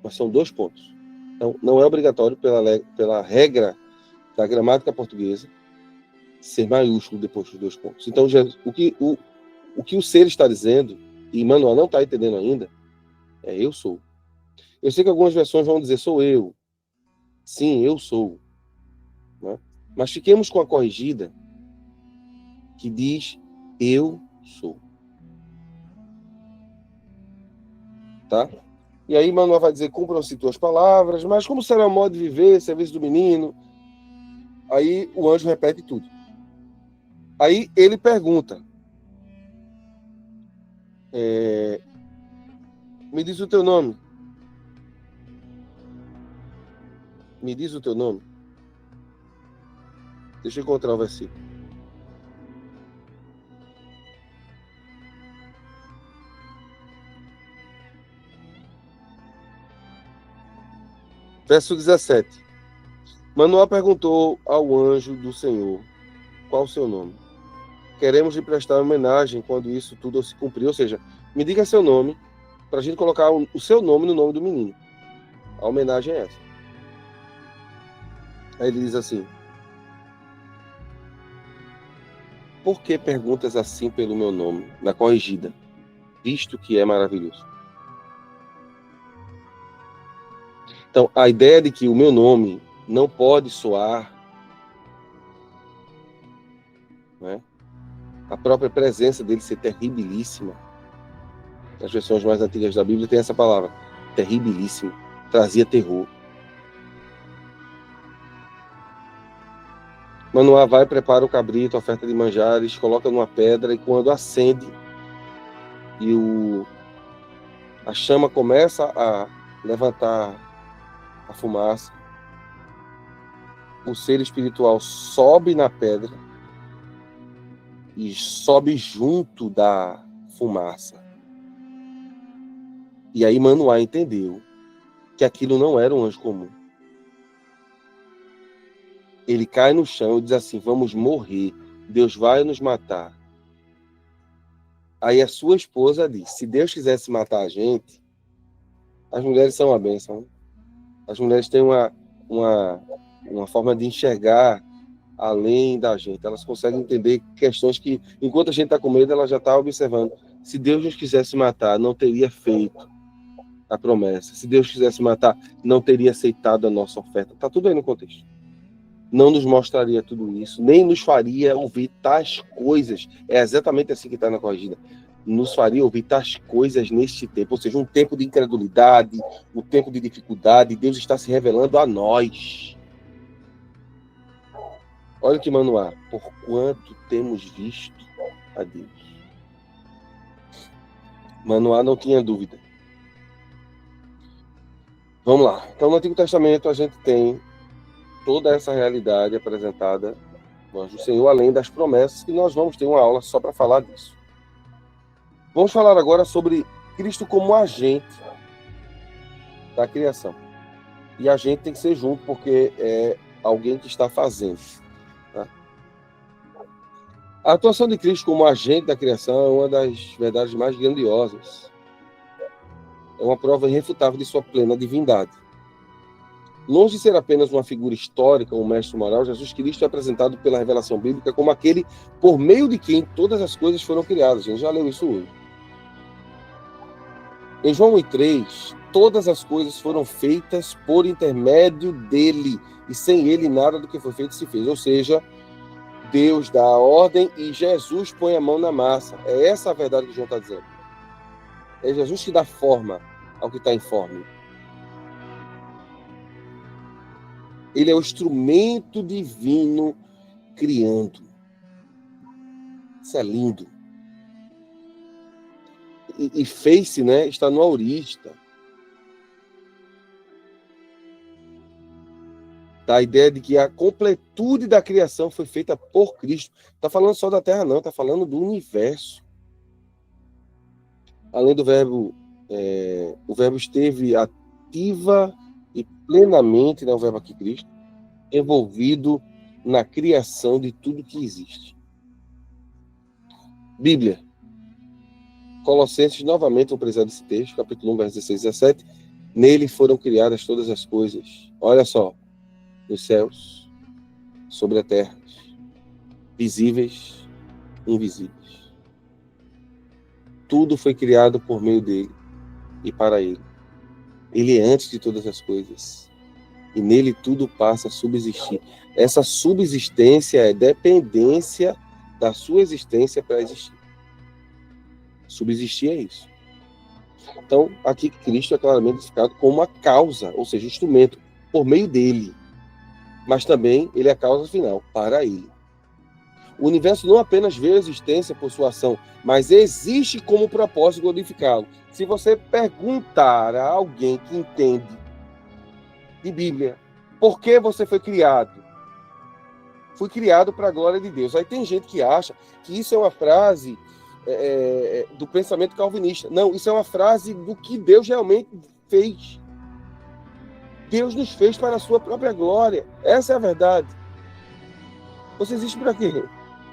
mas são 2 pontos. Então não é obrigatório pela regra da gramática portuguesa ser maiúsculo depois dos 2 pontos. Então o que o ser está dizendo, e Manuel não está entendendo ainda, é eu sou. Eu sei que algumas versões vão dizer sou eu. Sim, eu sou. Né? Mas fiquemos com a corrigida que diz eu sou. Tá? E aí Manuel vai dizer cumpram-se tuas palavras, mas como será o modo de viver, serviço do menino? Aí o anjo repete tudo. Aí ele pergunta, me diz o teu nome. Me diz o teu nome. Deixa eu encontrar o versículo. Verso 17. Manoá perguntou ao anjo do Senhor, qual o seu nome? Queremos lhe prestar homenagem quando isso tudo se cumprir. Ou seja, me diga seu nome, para a gente colocar o seu nome no nome do menino. A homenagem é essa. Aí ele diz assim, por que perguntas assim pelo meu nome, na corrigida, visto que é maravilhoso? Então, a ideia de que o meu nome não pode soar, né? A própria presença dele ser terribilíssima, As versões mais antigas da Bíblia tem essa palavra, terribilíssimo, trazia terror. Manoá vai, prepara o cabrito, a oferta de manjares, coloca numa pedra, e quando acende e a chama começa a levantar a fumaça, o ser espiritual sobe na pedra e sobe junto da fumaça. E aí Manoá entendeu que aquilo não era um anjo comum. Ele cai no chão e diz assim: vamos morrer, Deus vai nos matar. Aí a sua esposa diz: se Deus quisesse matar a gente, as mulheres são uma bênção. As mulheres têm uma forma de enxergar além da gente. Elas conseguem entender questões que, enquanto a gente está com medo, ela já está observando. Se Deus nos quisesse matar, não teria feito a promessa. Se Deus quisesse matar, não teria aceitado a nossa oferta. Está tudo aí no contexto. Não nos mostraria tudo isso, nem nos faria ouvir tais coisas. É exatamente assim que está na corrigida. Nos faria ouvir tais coisas neste tempo, ou seja, um tempo de incredulidade, um tempo de dificuldade. Deus está se revelando a nós. Olha que Manoá, por quanto temos visto a Deus. Manoá não tinha dúvida. Vamos lá. Então, no Antigo Testamento, a gente tem toda essa realidade apresentada no anjo do Senhor, além das promessas, que nós vamos ter uma aula só para falar disso. Vamos falar agora sobre Cristo como agente da criação. E a gente tem que ser junto, porque é alguém que está fazendo. Tá? A atuação de Cristo como agente da criação é uma das verdades mais grandiosas. É uma prova irrefutável de sua plena divindade. Longe de ser apenas uma figura histórica, um mestre moral, Jesus Cristo é apresentado pela revelação bíblica como aquele por meio de quem todas as coisas foram criadas. A gente já leu isso hoje. Em João 1,3, todas as coisas foram feitas por intermédio dele, e sem ele nada do que foi feito se fez. Ou seja, Deus dá a ordem e Jesus põe a mão na massa. É essa a verdade que João está dizendo. É Jesus que dá forma ao que está informe. Ele é o instrumento divino criando. Isso é lindo. E fez-se, né, está no aorista. A ideia de que a completude da criação foi feita por Cristo. Não está falando só da Terra, não. Está falando do universo. Além do verbo, o verbo esteve ativa e plenamente, né, o verbo aqui Cristo, envolvido na criação de tudo que existe. Bíblia. Colossenses, novamente, vou precisar desse texto, capítulo 1, versos 16 e 17. Nele foram criadas todas as coisas. Olha só. Nos céus, sobre a terra, visíveis, invisíveis. Tudo foi criado por meio dele e para ele. Ele é antes de todas as coisas. E nele tudo passa a subsistir. Essa subsistência é dependência da sua existência para existir. Subsistir é isso. Então, aqui Cristo é claramente identificado como uma causa, ou seja, instrumento, por meio dele. Mas também ele é a causa final, para ele. O universo não apenas vê a existência por sua ação, mas existe como propósito glorificá-lo. Se você perguntar a alguém que entende de Bíblia, por que você foi criado? Fui criado para a glória de Deus. Aí tem gente que acha que isso é uma frase do pensamento calvinista. Não, isso é uma frase do que Deus realmente fez. Deus nos fez para a sua própria glória. Essa é a verdade. Você existe para quê?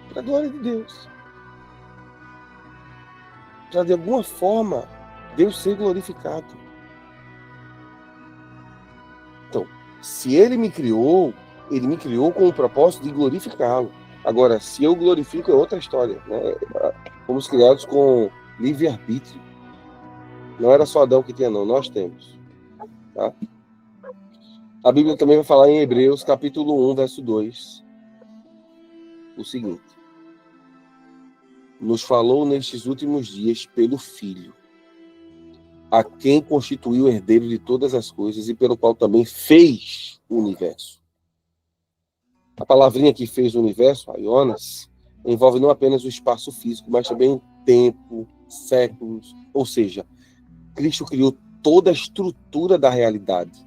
Para a glória de Deus. Para, de alguma forma, Deus ser glorificado. Então, se Ele me criou com o propósito de glorificá-lo. Agora, se eu glorifico, é outra história. Né? Fomos criados com livre-arbítrio. Não era só Adão que tinha, não. Nós temos. Tá? A Bíblia também vai falar em Hebreus, capítulo 1, verso 2, o seguinte: nos falou nestes últimos dias pelo Filho. a quem constituiu o herdeiro de todas as coisas e pelo qual também fez o universo. A palavrinha que fez o universo, aionas, envolve não apenas o espaço físico, mas também o tempo, séculos. Ou seja, Cristo criou toda a estrutura da realidade.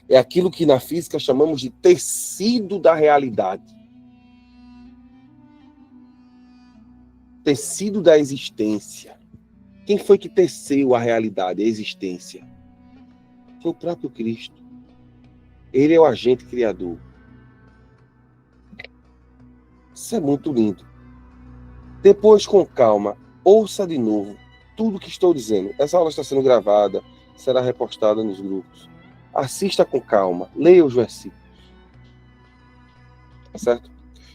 É aquilo que na física chamamos de tecido da realidade. Tecido da existência. Quem foi que teceu a realidade, a existência? Foi o próprio Cristo. Ele é o agente criador. Isso é muito lindo. Depois, com calma, ouça de novo tudo o que estou dizendo. Essa aula está sendo gravada, será repostada nos grupos. Assista com calma, leia os versículos. Tá certo?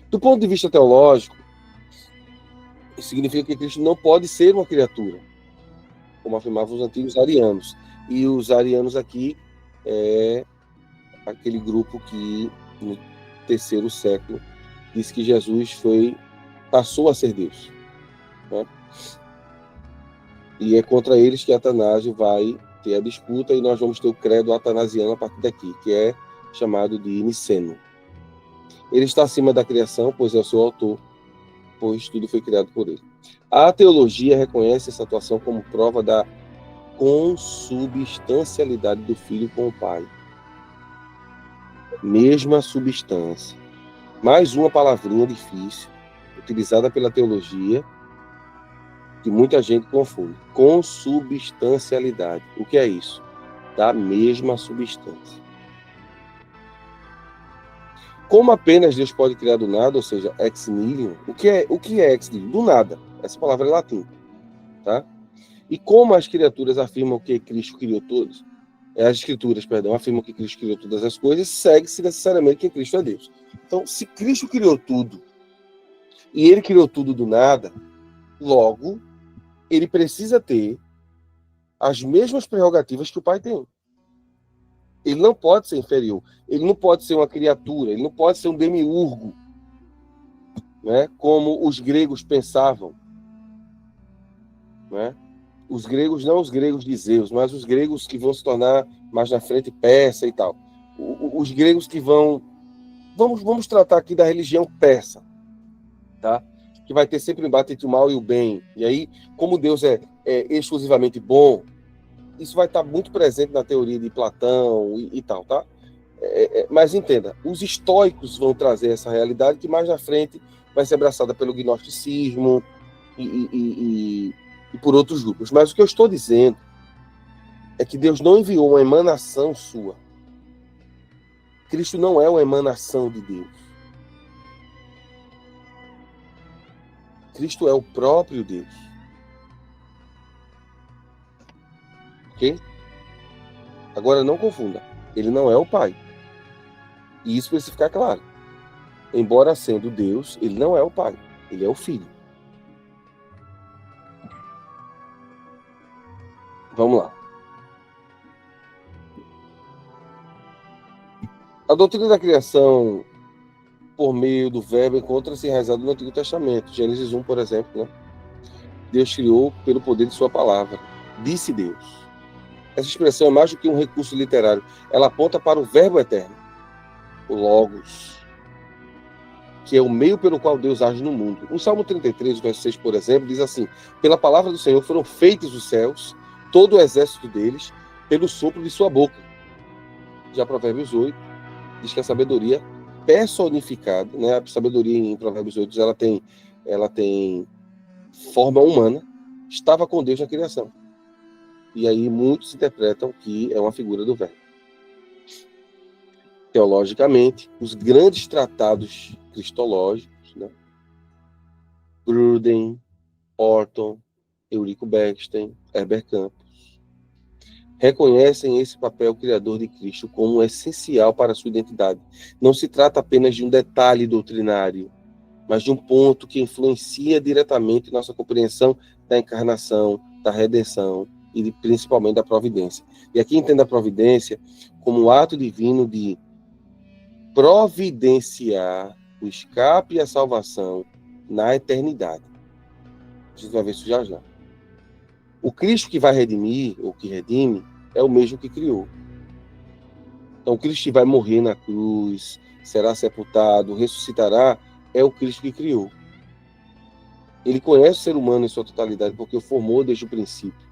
Do ponto de vista teológico, isso significa que Cristo não pode ser uma criatura, como afirmavam os antigos arianos. E os arianos aqui é aquele grupo que, no terceiro século, disse que Jesus passou a ser Deus. Né? E é contra eles que Atanásio vai ter a disputa, e nós vamos ter o credo atanasiano a partir daqui, que é chamado de Niceno. Ele está acima da criação, pois é o seu autor, pois tudo foi criado por ele. A teologia reconhece essa atuação como prova da consubstancialidade do Filho com o Pai. Mesma substância. Mais uma palavrinha difícil, utilizada pela teologia, que muita gente confunde. Consubstancialidade. O que é isso? Da mesma substância. Como apenas Deus pode criar do nada, ou seja, ex nihilo, o que é ex nihilo? Do nada. Essa palavra é latim. Tá? E como as criaturas afirmam que Cristo criou todos, as escrituras, afirmam que Cristo criou todas as coisas, segue-se necessariamente que Cristo é Deus. Então, se Cristo criou tudo, e ele criou tudo do nada, logo, ele precisa ter as mesmas prerrogativas que o Pai tem. Ele não pode ser inferior, ele não pode ser uma criatura, ele não pode ser um demiurgo, né? Como os gregos pensavam. Né? Os gregos, não os gregos de Zeus, mas os gregos que vão se tornar mais na frente persa e tal. Os gregos que vão... Vamos tratar aqui da religião persa, tá? Que vai ter sempre um embate entre o mal e o bem. E aí, como Deus é exclusivamente bom, isso vai estar muito presente na teoria de Platão e tal, tá? Mas entenda, os estoicos vão trazer essa realidade que mais na frente vai ser abraçada pelo gnosticismo e por outros grupos. Mas o que eu estou dizendo é que Deus não enviou uma emanação sua. Cristo não é uma emanação de Deus. Cristo é o próprio Deus. Ok? Agora não confunda. Ele não é o Pai. E isso precisa ficar claro. Embora sendo Deus, ele não é o Pai. Ele é o Filho. Vamos lá. A doutrina da criação por meio do verbo encontra-se enraizada no Antigo Testamento. Gênesis 1, por exemplo, né? Deus criou pelo poder de sua palavra. Disse Deus. Essa expressão é mais do que um recurso literário. Ela aponta para o verbo eterno, o Logos, que é o meio pelo qual Deus age no mundo. O Salmo 33, verso 6, por exemplo, diz assim: pela palavra do Senhor foram feitos os céus, todo o exército deles, pelo sopro de sua boca. Já Provérbios 8 diz que a sabedoria personificada, né? A sabedoria em Provérbios 8 ela tem forma humana, estava com Deus na criação. E aí muitos interpretam que é uma figura do verbo. Teologicamente, os grandes tratados cristológicos, né? Gruden, Orton, Eurico Bechstein, Herbert Campos, reconhecem esse papel criador de Cristo como essencial para a sua identidade. Não se trata apenas de um detalhe doutrinário, mas de um ponto que influencia diretamente nossa compreensão da encarnação, da redenção e principalmente da providência. E aqui entenda a providência como um ato divino de providenciar o escape e a salvação na eternidade. A gente vai ver isso já já. O Cristo que vai redimir, ou que redime, é o mesmo que criou. Então, o Cristo que vai morrer na cruz, será sepultado, ressuscitará, é o Cristo que criou. Ele conhece o ser humano em sua totalidade, porque o formou desde o princípio.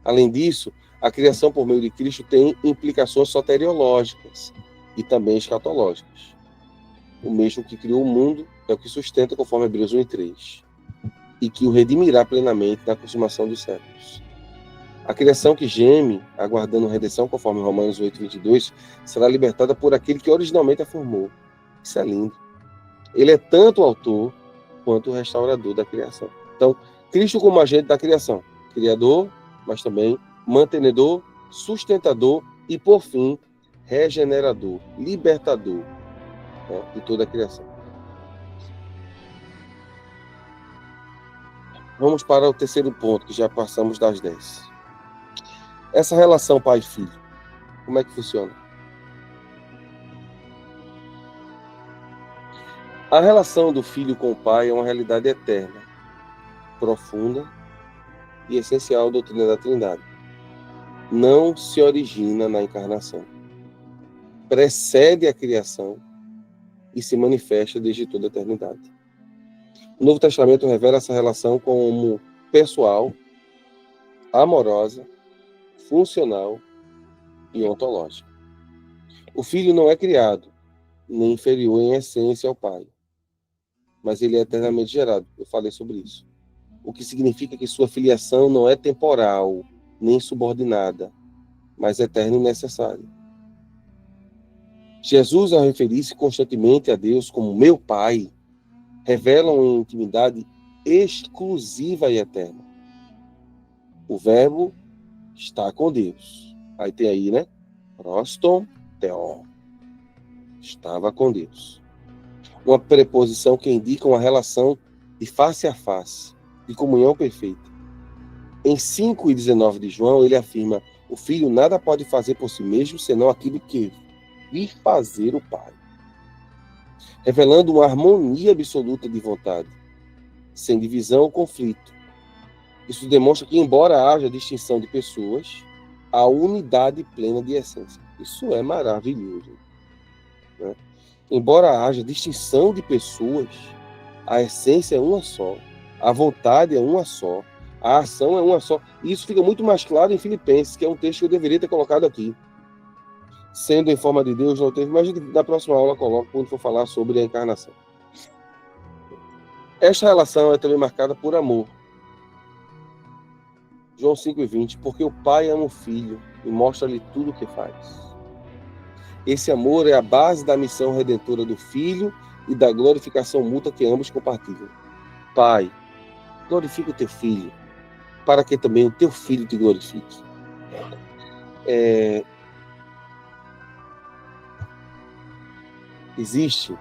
Além disso, a criação por meio de Cristo tem implicações soteriológicas e também escatológicas. O mesmo que criou o mundo é o que sustenta, conforme Hebreus 1:3, e que o redimirá plenamente na consumação dos séculos. A criação que geme, aguardando redenção, conforme Romanos 8:22, será libertada por aquele que originalmente a formou. Isso é lindo. Ele é tanto o autor quanto o restaurador da criação. Então, Cristo como agente da criação, criador, mas também mantenedor, sustentador e, por fim, regenerador, libertador, né, de toda a criação. Vamos para o terceiro ponto, que já passamos das 10. Essa relação pai e filho, como é que funciona? A relação do filho com o pai é uma realidade eterna, profunda e essencial doutrina da Trindade. Não se origina na encarnação. Precede a criação e se manifesta desde toda a eternidade. O Novo Testamento revela essa relação como pessoal, amorosa, funcional e ontológica. O filho não é criado, nem inferior em essência ao pai, mas ele é eternamente gerado. Eu falei sobre isso. O que significa que sua filiação não é temporal, nem subordinada, mas eterna e necessária. Jesus, ao referir-se constantemente a Deus como meu Pai, revela uma intimidade exclusiva e eterna. O verbo está com Deus. Aí tem aí, né? Proston Theon. Estava com Deus. Uma preposição que indica uma relação de face a face, de comunhão perfeita. Em 5:19 de João, ele afirma: o filho nada pode fazer por si mesmo, senão aquilo que vir fazer o Pai. Revelando uma harmonia absoluta de vontade, sem divisão ou conflito. Isso demonstra que, embora haja distinção de pessoas, há unidade plena de essência. Isso é maravilhoso, né? Embora haja distinção de pessoas, a essência é uma só, a vontade é uma só, a ação é uma só. E isso fica muito mais claro em Filipenses, que é um texto que eu deveria ter colocado aqui. Sendo em forma de Deus, não teve, mas na próxima aula eu coloco quando for falar sobre a encarnação. Esta relação é também marcada por amor. João 5:20, porque o pai ama o filho e mostra-lhe tudo o que faz. Esse amor é a base da missão redentora do filho e da glorificação mútua que ambos compartilham. Pai, glorifica o teu filho, para que também o teu filho te glorifique. Existe,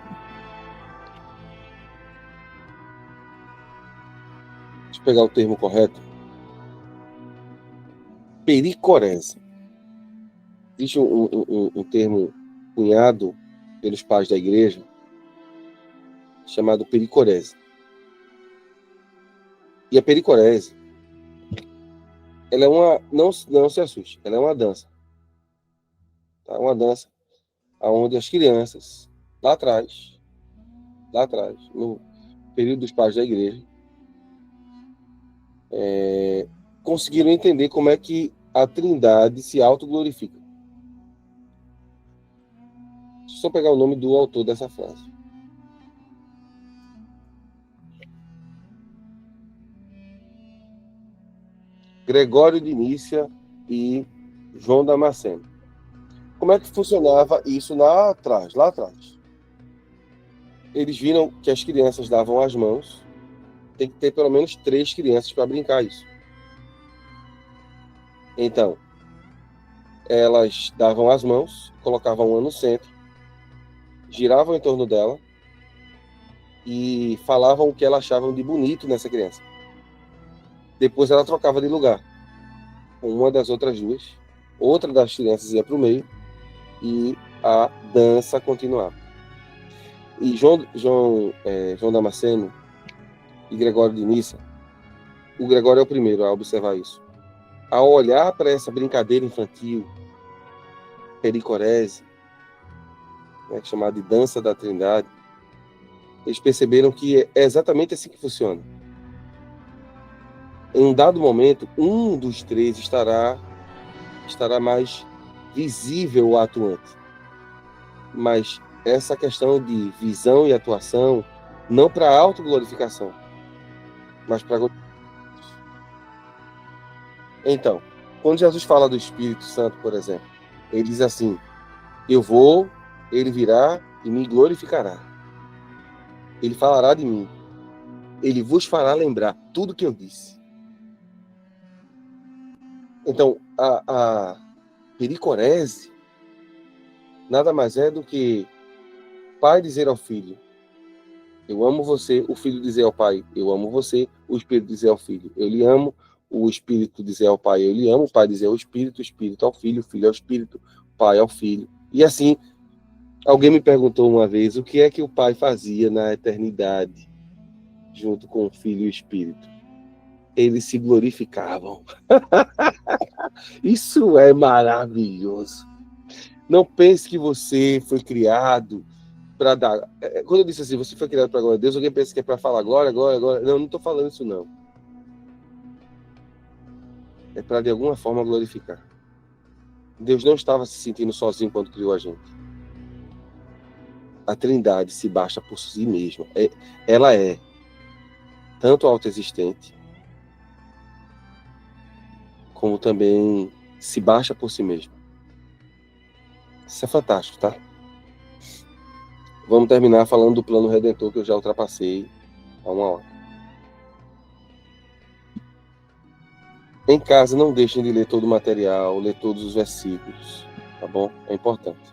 deixa eu pegar o termo correto, pericorese. Existe um termo cunhado pelos pais da igreja chamado pericorese. E a pericorese, ela é uma, não se assuste, ela é uma dança. Tá? Uma dança onde as crianças, lá atrás, no período dos pais da igreja, conseguiram entender como é que a Trindade se autoglorifica. Deixa eu só pegar o nome do autor dessa frase. Gregório de Nícia e João Damasceno. Como é que funcionava isso lá atrás? Eles viram que as crianças davam as mãos, tem que ter pelo menos 3 crianças para brincar isso. Então, elas davam as mãos, colocavam uma no centro, giravam em torno dela e falavam o que elas achavam de bonito nessa criança. Depois ela trocava de lugar com uma das outras duas, outra das crianças ia para o meio e a dança continuava. E João Damasceno e Gregório de Nícia, o Gregório é o primeiro a observar isso. ao olhar para essa brincadeira infantil, pericorese, né, chamada de dança da Trindade, eles perceberam que é exatamente assim que funciona. Em um dado momento, um dos três estará mais visível ou atuante. Mas essa questão de visão e atuação, não para autoglorificação, mas para... Então, quando Jesus fala do Espírito Santo, por exemplo, ele diz assim: eu vou, ele virá e me glorificará. Ele falará de mim. Ele vos fará lembrar tudo que eu disse. Então, a pericorese nada mais é do que pai dizer ao filho: eu amo você. O filho dizer ao pai: eu amo você. O espírito dizer ao filho: eu lhe amo. O espírito dizer ao pai: eu lhe amo. O pai dizer ao espírito, o espírito ao filho, o filho ao espírito, o pai ao filho. E assim, alguém me perguntou uma vez o que é que o pai fazia na eternidade, junto com o filho e o espírito. Eles se glorificavam. Isso é maravilhoso. Não pense que você foi criado para dar. Quando eu disse assim, você foi criado para glória a Deus, alguém pensa que é para falar glória, glória, glória. Não, não estou falando isso, não. É para, de alguma forma, glorificar. Deus não estava se sentindo sozinho quando criou a gente. A Trindade se basta por si mesma. Ela é tanto autoexistente, como também se baixa por si mesma. Isso é fantástico, tá? Vamos terminar falando do plano redentor que eu já ultrapassei há uma hora. Em casa, não deixem de ler todo o material, ler todos os versículos, tá bom? É importante.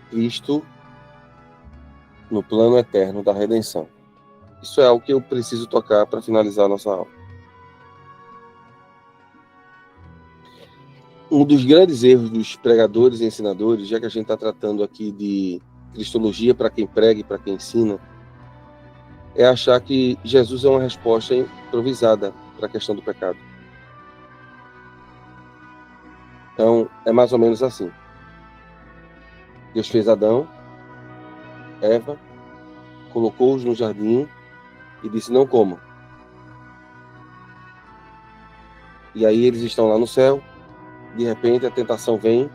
Cristo no plano eterno da redenção. Isso é algo que eu preciso tocar para finalizar a nossa aula. Um dos grandes erros dos pregadores e ensinadores, já que a gente está tratando aqui de cristologia para quem prega e para quem ensina, é achar que Jesus é uma resposta improvisada para a questão do pecado. Então, é mais ou menos assim. Deus fez Adão, Eva, colocou-os no jardim e disse: não comam. E aí eles estão lá no céu, de repente a tentação vem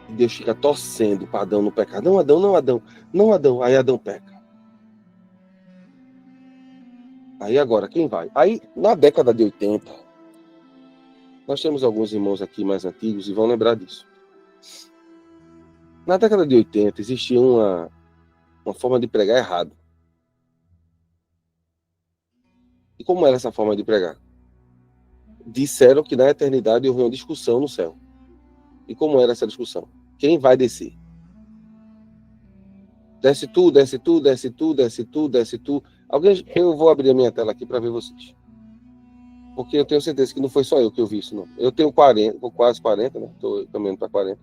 e Deus fica torcendo para Adão no pecado. Não, Adão, não, Adão, não, Adão. Aí Adão peca. Aí agora, quem vai? Aí, na década de 80, nós temos alguns irmãos aqui mais antigos e vão lembrar disso. Na década de 80, existia uma forma de pregar errada. E como era essa forma de pregar? Disseram que na eternidade houve uma discussão no céu. E como era essa discussão? Quem vai descer? Desce tu, desce tu, desce tu, desce tu, desce tu. Eu vou abrir a minha tela aqui para ver vocês. Porque eu tenho certeza que não foi só eu que eu vi isso, não. Eu tenho 40, quase 40, né? Estou caminhando para 40.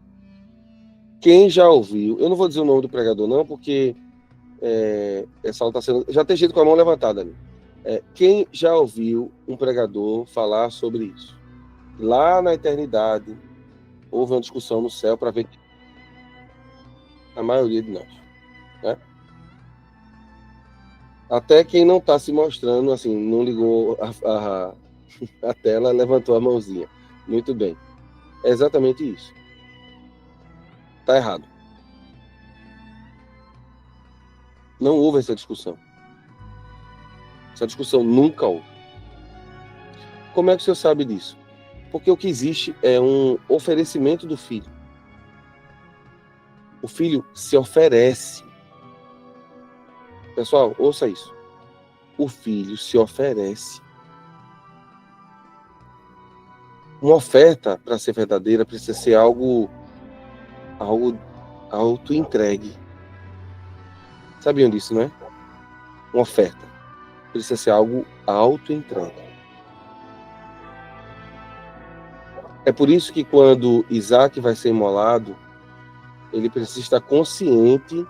Quem já ouviu, eu não vou dizer o nome do pregador, não, porque essa aula está sendo. Já tem gente com a mão levantada ali. Quem já ouviu um pregador falar sobre isso? Lá na eternidade, houve uma discussão no céu para ver a maioria de nós. Né? Até quem não está se mostrando, assim, não ligou a tela, levantou a mãozinha. Muito bem. É exatamente isso. Está errado. Não houve essa discussão. Essa discussão nunca houve. Como é que o senhor sabe disso? Porque o que existe é um oferecimento do filho. O filho se oferece. Pessoal, ouça isso. O filho se oferece. Uma oferta, para ser verdadeira, precisa ser algo auto-entregue. Sabiam disso, não é? Uma oferta precisa ser algo auto-entregue. É por isso que quando Isaac vai ser imolado, ele precisa estar consciente,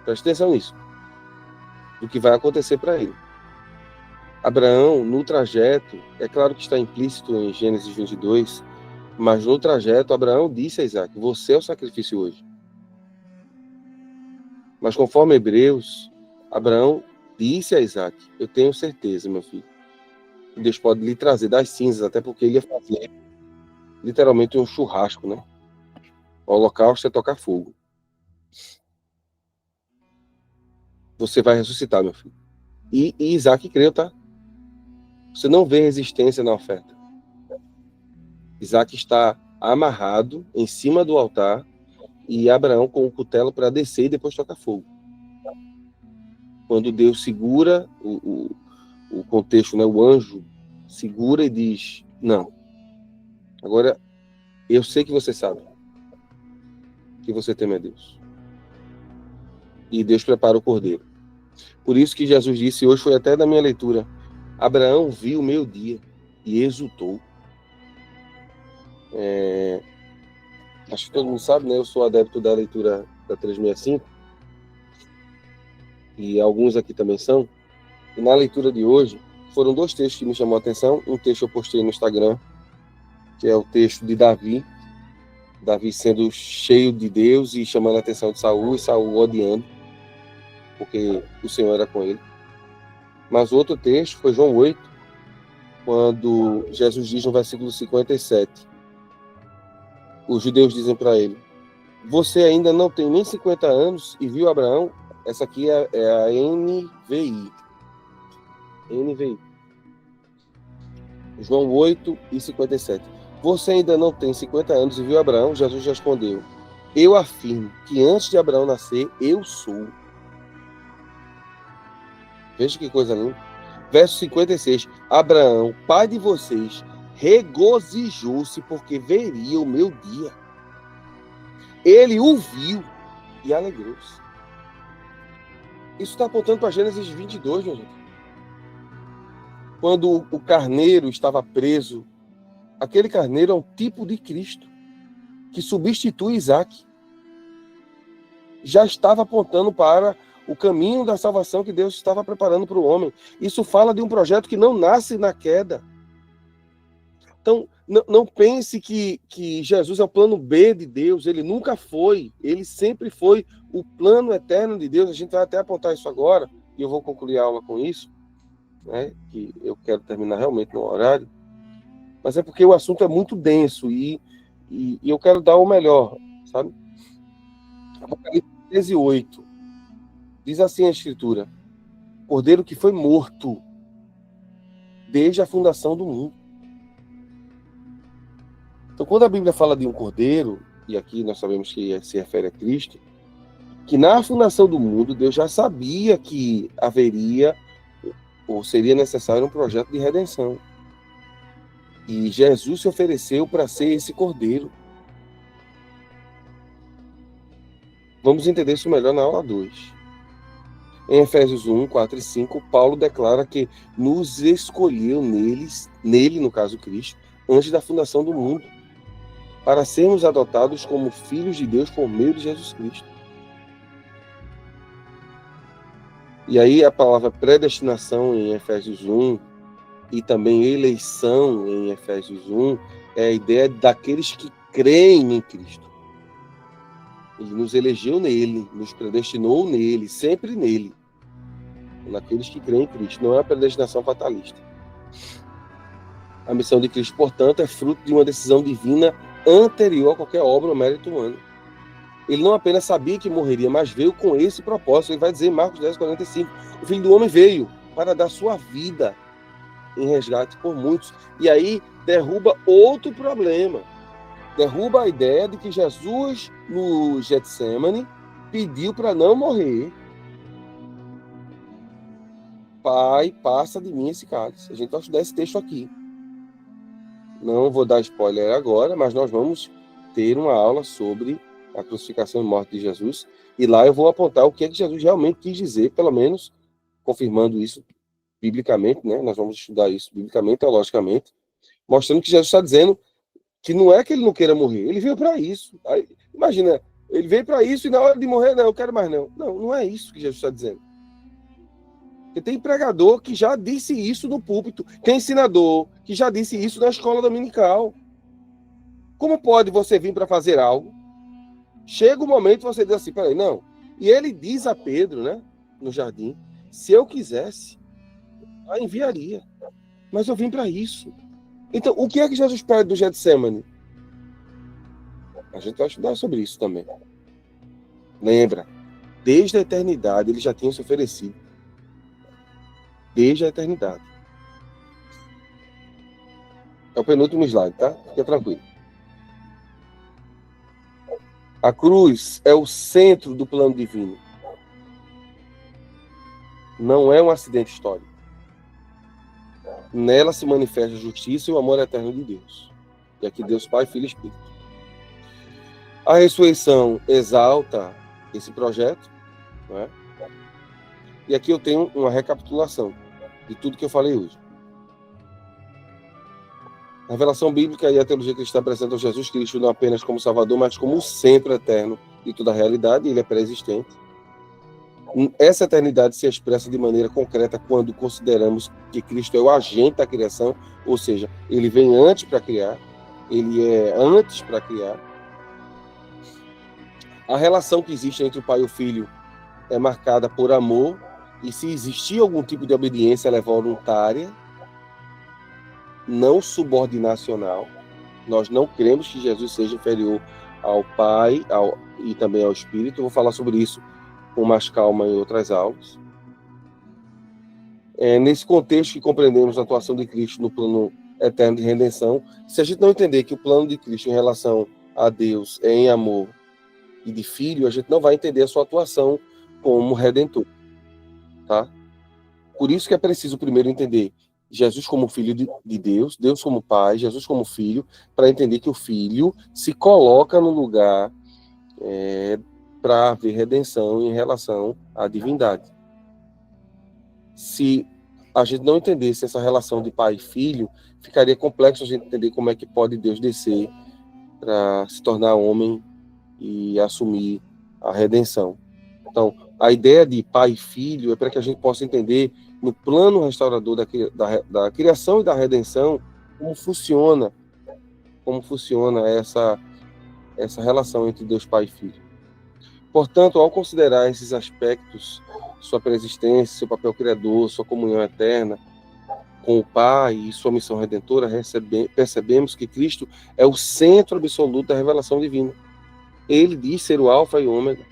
preste atenção nisso, do que vai acontecer para ele. Abraão, no trajeto, é claro que está implícito em Gênesis 22, mas no trajeto, Abraão disse a Isaac: você é o sacrifício hoje. Mas conforme Hebreus, Abraão disse a Isaac: eu tenho certeza, meu filho, que Deus pode lhe trazer das cinzas, até porque ele ia fazer literalmente um churrasco, né? O holocausto é tocar fogo. Você vai ressuscitar, meu filho. E Isaac creu, tá? Você não vê resistência na oferta. Isaac está amarrado em cima do altar e Abraão com o cutelo para descer e depois tocar fogo. Quando Deus segura o contexto, né, o anjo segura e diz: não. Agora, eu sei que você sabe que você teme a Deus. E Deus prepara o cordeiro. Por isso que Jesus disse, hoje foi até da minha leitura: Abraão viu o meu dia e exultou. Acho que todo mundo sabe, né? Eu sou adepto da leitura da 365 e alguns aqui também são. E na leitura de hoje foram dois textos que me chamou a atenção. Um texto eu postei no Instagram, que é o texto de Davi sendo cheio de Deus e chamando a atenção de Saul, e Saul odiando, porque o Senhor era com ele. Mas o outro texto foi João 8, quando Jesus diz no versículo 57, os judeus dizem para ele: você ainda não tem nem 50 anos e viu Abraão? Essa aqui é a NVI. João 8 e 57. Você ainda não tem 50 anos e viu Abraão? Jesus respondeu: eu afirmo que antes de Abraão nascer, eu sou. Veja que coisa linda. Verso 56. Abraão, pai de vocês, regozijou-se porque veria o meu dia. Ele o viu e alegrou-se. Isso está apontando para Gênesis 22, meu gente. Quando o carneiro estava preso, aquele carneiro é um tipo de Cristo, que substitui Isaac. Já estava apontando para o caminho da salvação que Deus estava preparando para o homem. Isso fala de um projeto que não nasce na queda. Então, não pense que Jesus é o plano B de Deus. Ele nunca foi. Ele sempre foi o plano eterno de Deus. A gente vai até apontar isso agora, e eu vou concluir a aula com isso, né, que eu quero terminar realmente no horário. Mas é porque o assunto é muito denso e eu quero dar o melhor, sabe? Apocalipse 13:8. Diz assim a Escritura: Cordeiro que foi morto desde a fundação do mundo. Então, quando a Bíblia fala de um cordeiro, e aqui nós sabemos que se refere a Cristo, que na fundação do mundo Deus já sabia que haveria ou seria necessário um projeto de redenção. E Jesus se ofereceu para ser esse cordeiro. Vamos entender isso melhor na aula 2. Em Efésios 1, 4 e 5, Paulo declara que nos escolheu nele, no caso Cristo, antes da fundação do mundo, para sermos adotados como filhos de Deus por meio de Jesus Cristo. E aí a palavra predestinação em Efésios 1 e também eleição em Efésios 1 é a ideia daqueles que creem em Cristo. Ele nos elegeu nele, nos predestinou nele, sempre nele. Naqueles que creem em Cristo. Não é a predestinação fatalista. A missão de Cristo, portanto, é fruto de uma decisão divina anterior a qualquer obra ou mérito humano. Ele não apenas sabia que morreria, mas veio com esse propósito. Ele vai dizer em Marcos 10:45, o Filho do Homem veio para dar sua vida em resgate por muitos. E aí derruba outro problema. Derruba a ideia de que Jesus, no Getsemane, pediu para não morrer. Pai, passa de mim esse cálice. A gente vai estudar esse texto aqui. Não vou dar spoiler agora, mas nós vamos ter uma aula sobre a crucificação e morte de Jesus. E lá eu vou apontar o que é que Jesus realmente quis dizer, pelo menos confirmando isso biblicamente, né? Nós vamos estudar isso biblicamente, teologicamente, mostrando que Jesus está dizendo que não é que ele não queira morrer, ele veio para isso. Aí, imagina, ele veio para isso e na hora de morrer, não, eu quero mais não. Não, não é isso que Jesus está dizendo. Porque tem pregador que já disse isso no púlpito, tem ensinador que já disse isso na escola dominical. Como pode você vir para fazer algo? Chega o momento você diz assim, peraí, não. E ele diz a Pedro, né, no jardim, se eu quisesse, eu enviaria. Mas eu vim para isso. Então, o que é que Jesus pede do Getsemane? A gente vai estudar sobre isso também. Lembra, desde a eternidade ele já tinha se oferecido. Desde a eternidade. É o penúltimo slide, tá? Fica tranquilo. A cruz é o centro do plano divino. Não é um acidente histórico. Nela se manifesta a justiça e o amor eterno de Deus. E aqui Deus Pai, Filho e Espírito. A ressurreição exalta esse projeto, né? E aqui eu tenho uma recapitulação de tudo que eu falei hoje. A revelação bíblica e a teologia cristã apresentam Jesus Cristo não apenas como Salvador, mas como o centro eterno de toda a realidade, ele é pré-existente. Essa eternidade se expressa de maneira concreta quando consideramos que Cristo é o agente da criação, ou seja, ele vem antes para criar, ele é antes para criar. A relação que existe entre o pai e o filho é marcada por amor, e se existir algum tipo de obediência, ela é voluntária, não subordinacional. Nós não cremos que Jesus seja inferior ao Pai e também ao Espírito. Eu vou falar sobre isso com mais calma em outras aulas. É nesse contexto que compreendemos a atuação de Cristo no plano eterno de redenção. Se a gente não entender que o plano de Cristo em relação a Deus é em amor e de filho, a gente não vai entender a sua atuação como redentor. Tá? Por isso que é preciso primeiro entender Jesus como filho de Deus, Deus como pai, Jesus como filho, para entender que o filho se coloca no lugar para haver redenção em relação à divindade. Se a gente não entendesse essa relação de pai e filho, ficaria complexo a gente entender como é que pode Deus descer para se tornar homem e assumir a redenção. Então, a ideia de pai e filho é para que a gente possa entender no plano restaurador da criação e da redenção como funciona essa relação entre Deus Pai e Filho. Portanto, ao considerar esses aspectos, sua preexistência, seu papel criador, sua comunhão eterna com o Pai e sua missão redentora, percebemos que Cristo é o centro absoluto da revelação divina. Ele diz ser o alfa e o ômega,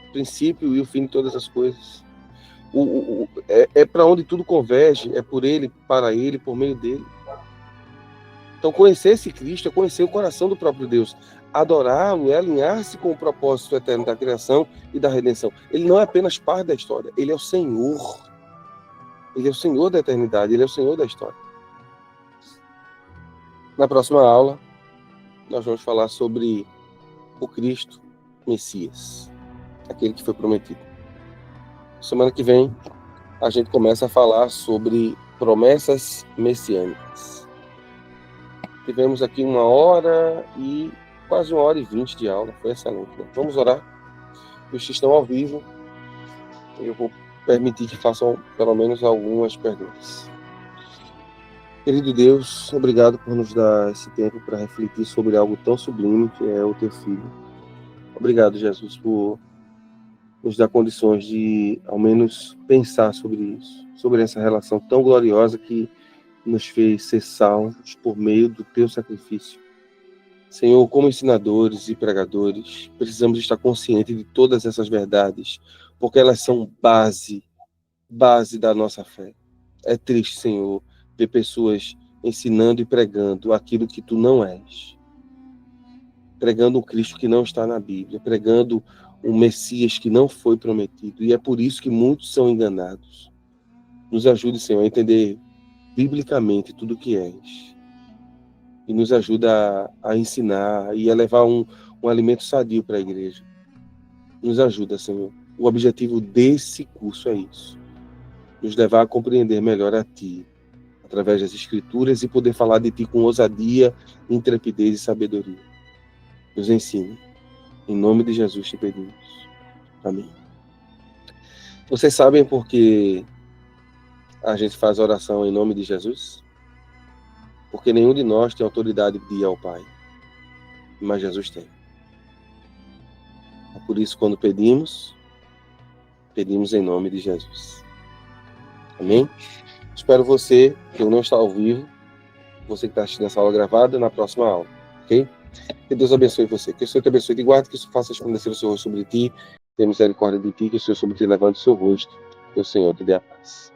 o princípio e o fim de todas as coisas. É para onde tudo converge, é por ele, para ele, por meio dele. Então, conhecer esse Cristo é conhecer o coração do próprio Deus. Adorá-lo é alinhar-se com o propósito eterno da criação e da redenção. Ele não é apenas parte da história, ele é o Senhor. Ele é o Senhor da eternidade, ele é o Senhor da história. Na próxima aula, nós vamos falar sobre o Cristo Messias, aquele que foi prometido. Semana que vem, a gente começa a falar sobre promessas messiânicas. Tivemos aqui 1h e quase 1h20 de aula, foi excelente. Né? Vamos orar. Os que estão ao vivo, eu vou permitir que façam pelo menos algumas perguntas. Querido Deus, obrigado por nos dar esse tempo para refletir sobre algo tão sublime que é o teu Filho. Obrigado, Jesus, por nos dar condições de, ao menos, pensar sobre isso, sobre essa relação tão gloriosa que nos fez ser salvos por meio do teu sacrifício. Senhor, como ensinadores e pregadores, precisamos estar conscientes de todas essas verdades, porque elas são base da nossa fé. É triste, Senhor, ver pessoas ensinando e pregando aquilo que tu não és. Pregando um Cristo que não está na Bíblia, pregando um Messias que não foi prometido. E é por isso que muitos são enganados. Nos ajude, Senhor, a entender biblicamente tudo o que és. E nos ajuda a ensinar e a levar um alimento sadio para a igreja. Nos ajuda, Senhor. O objetivo desse curso é isso. Nos levar a compreender melhor a Ti, através das Escrituras, e poder falar de Ti com ousadia, intrepidez e sabedoria. Nos ensine. Em nome de Jesus te pedimos. Amém. Vocês sabem porque a gente faz a oração em nome de Jesus? Porque nenhum de nós tem autoridade de ir ao Pai, mas Jesus tem. Por isso, quando pedimos em nome de Jesus. Amém? Espero você, que não está ao vivo, você que está assistindo essa aula gravada, na próxima aula. Ok? Que Deus abençoe você. Que o Senhor te abençoe e te guarde, que isso faça resplandecer o seu rosto sobre ti, tenha misericórdia de ti, que o Senhor sobre ti levante o seu rosto, que o Senhor te dê a paz.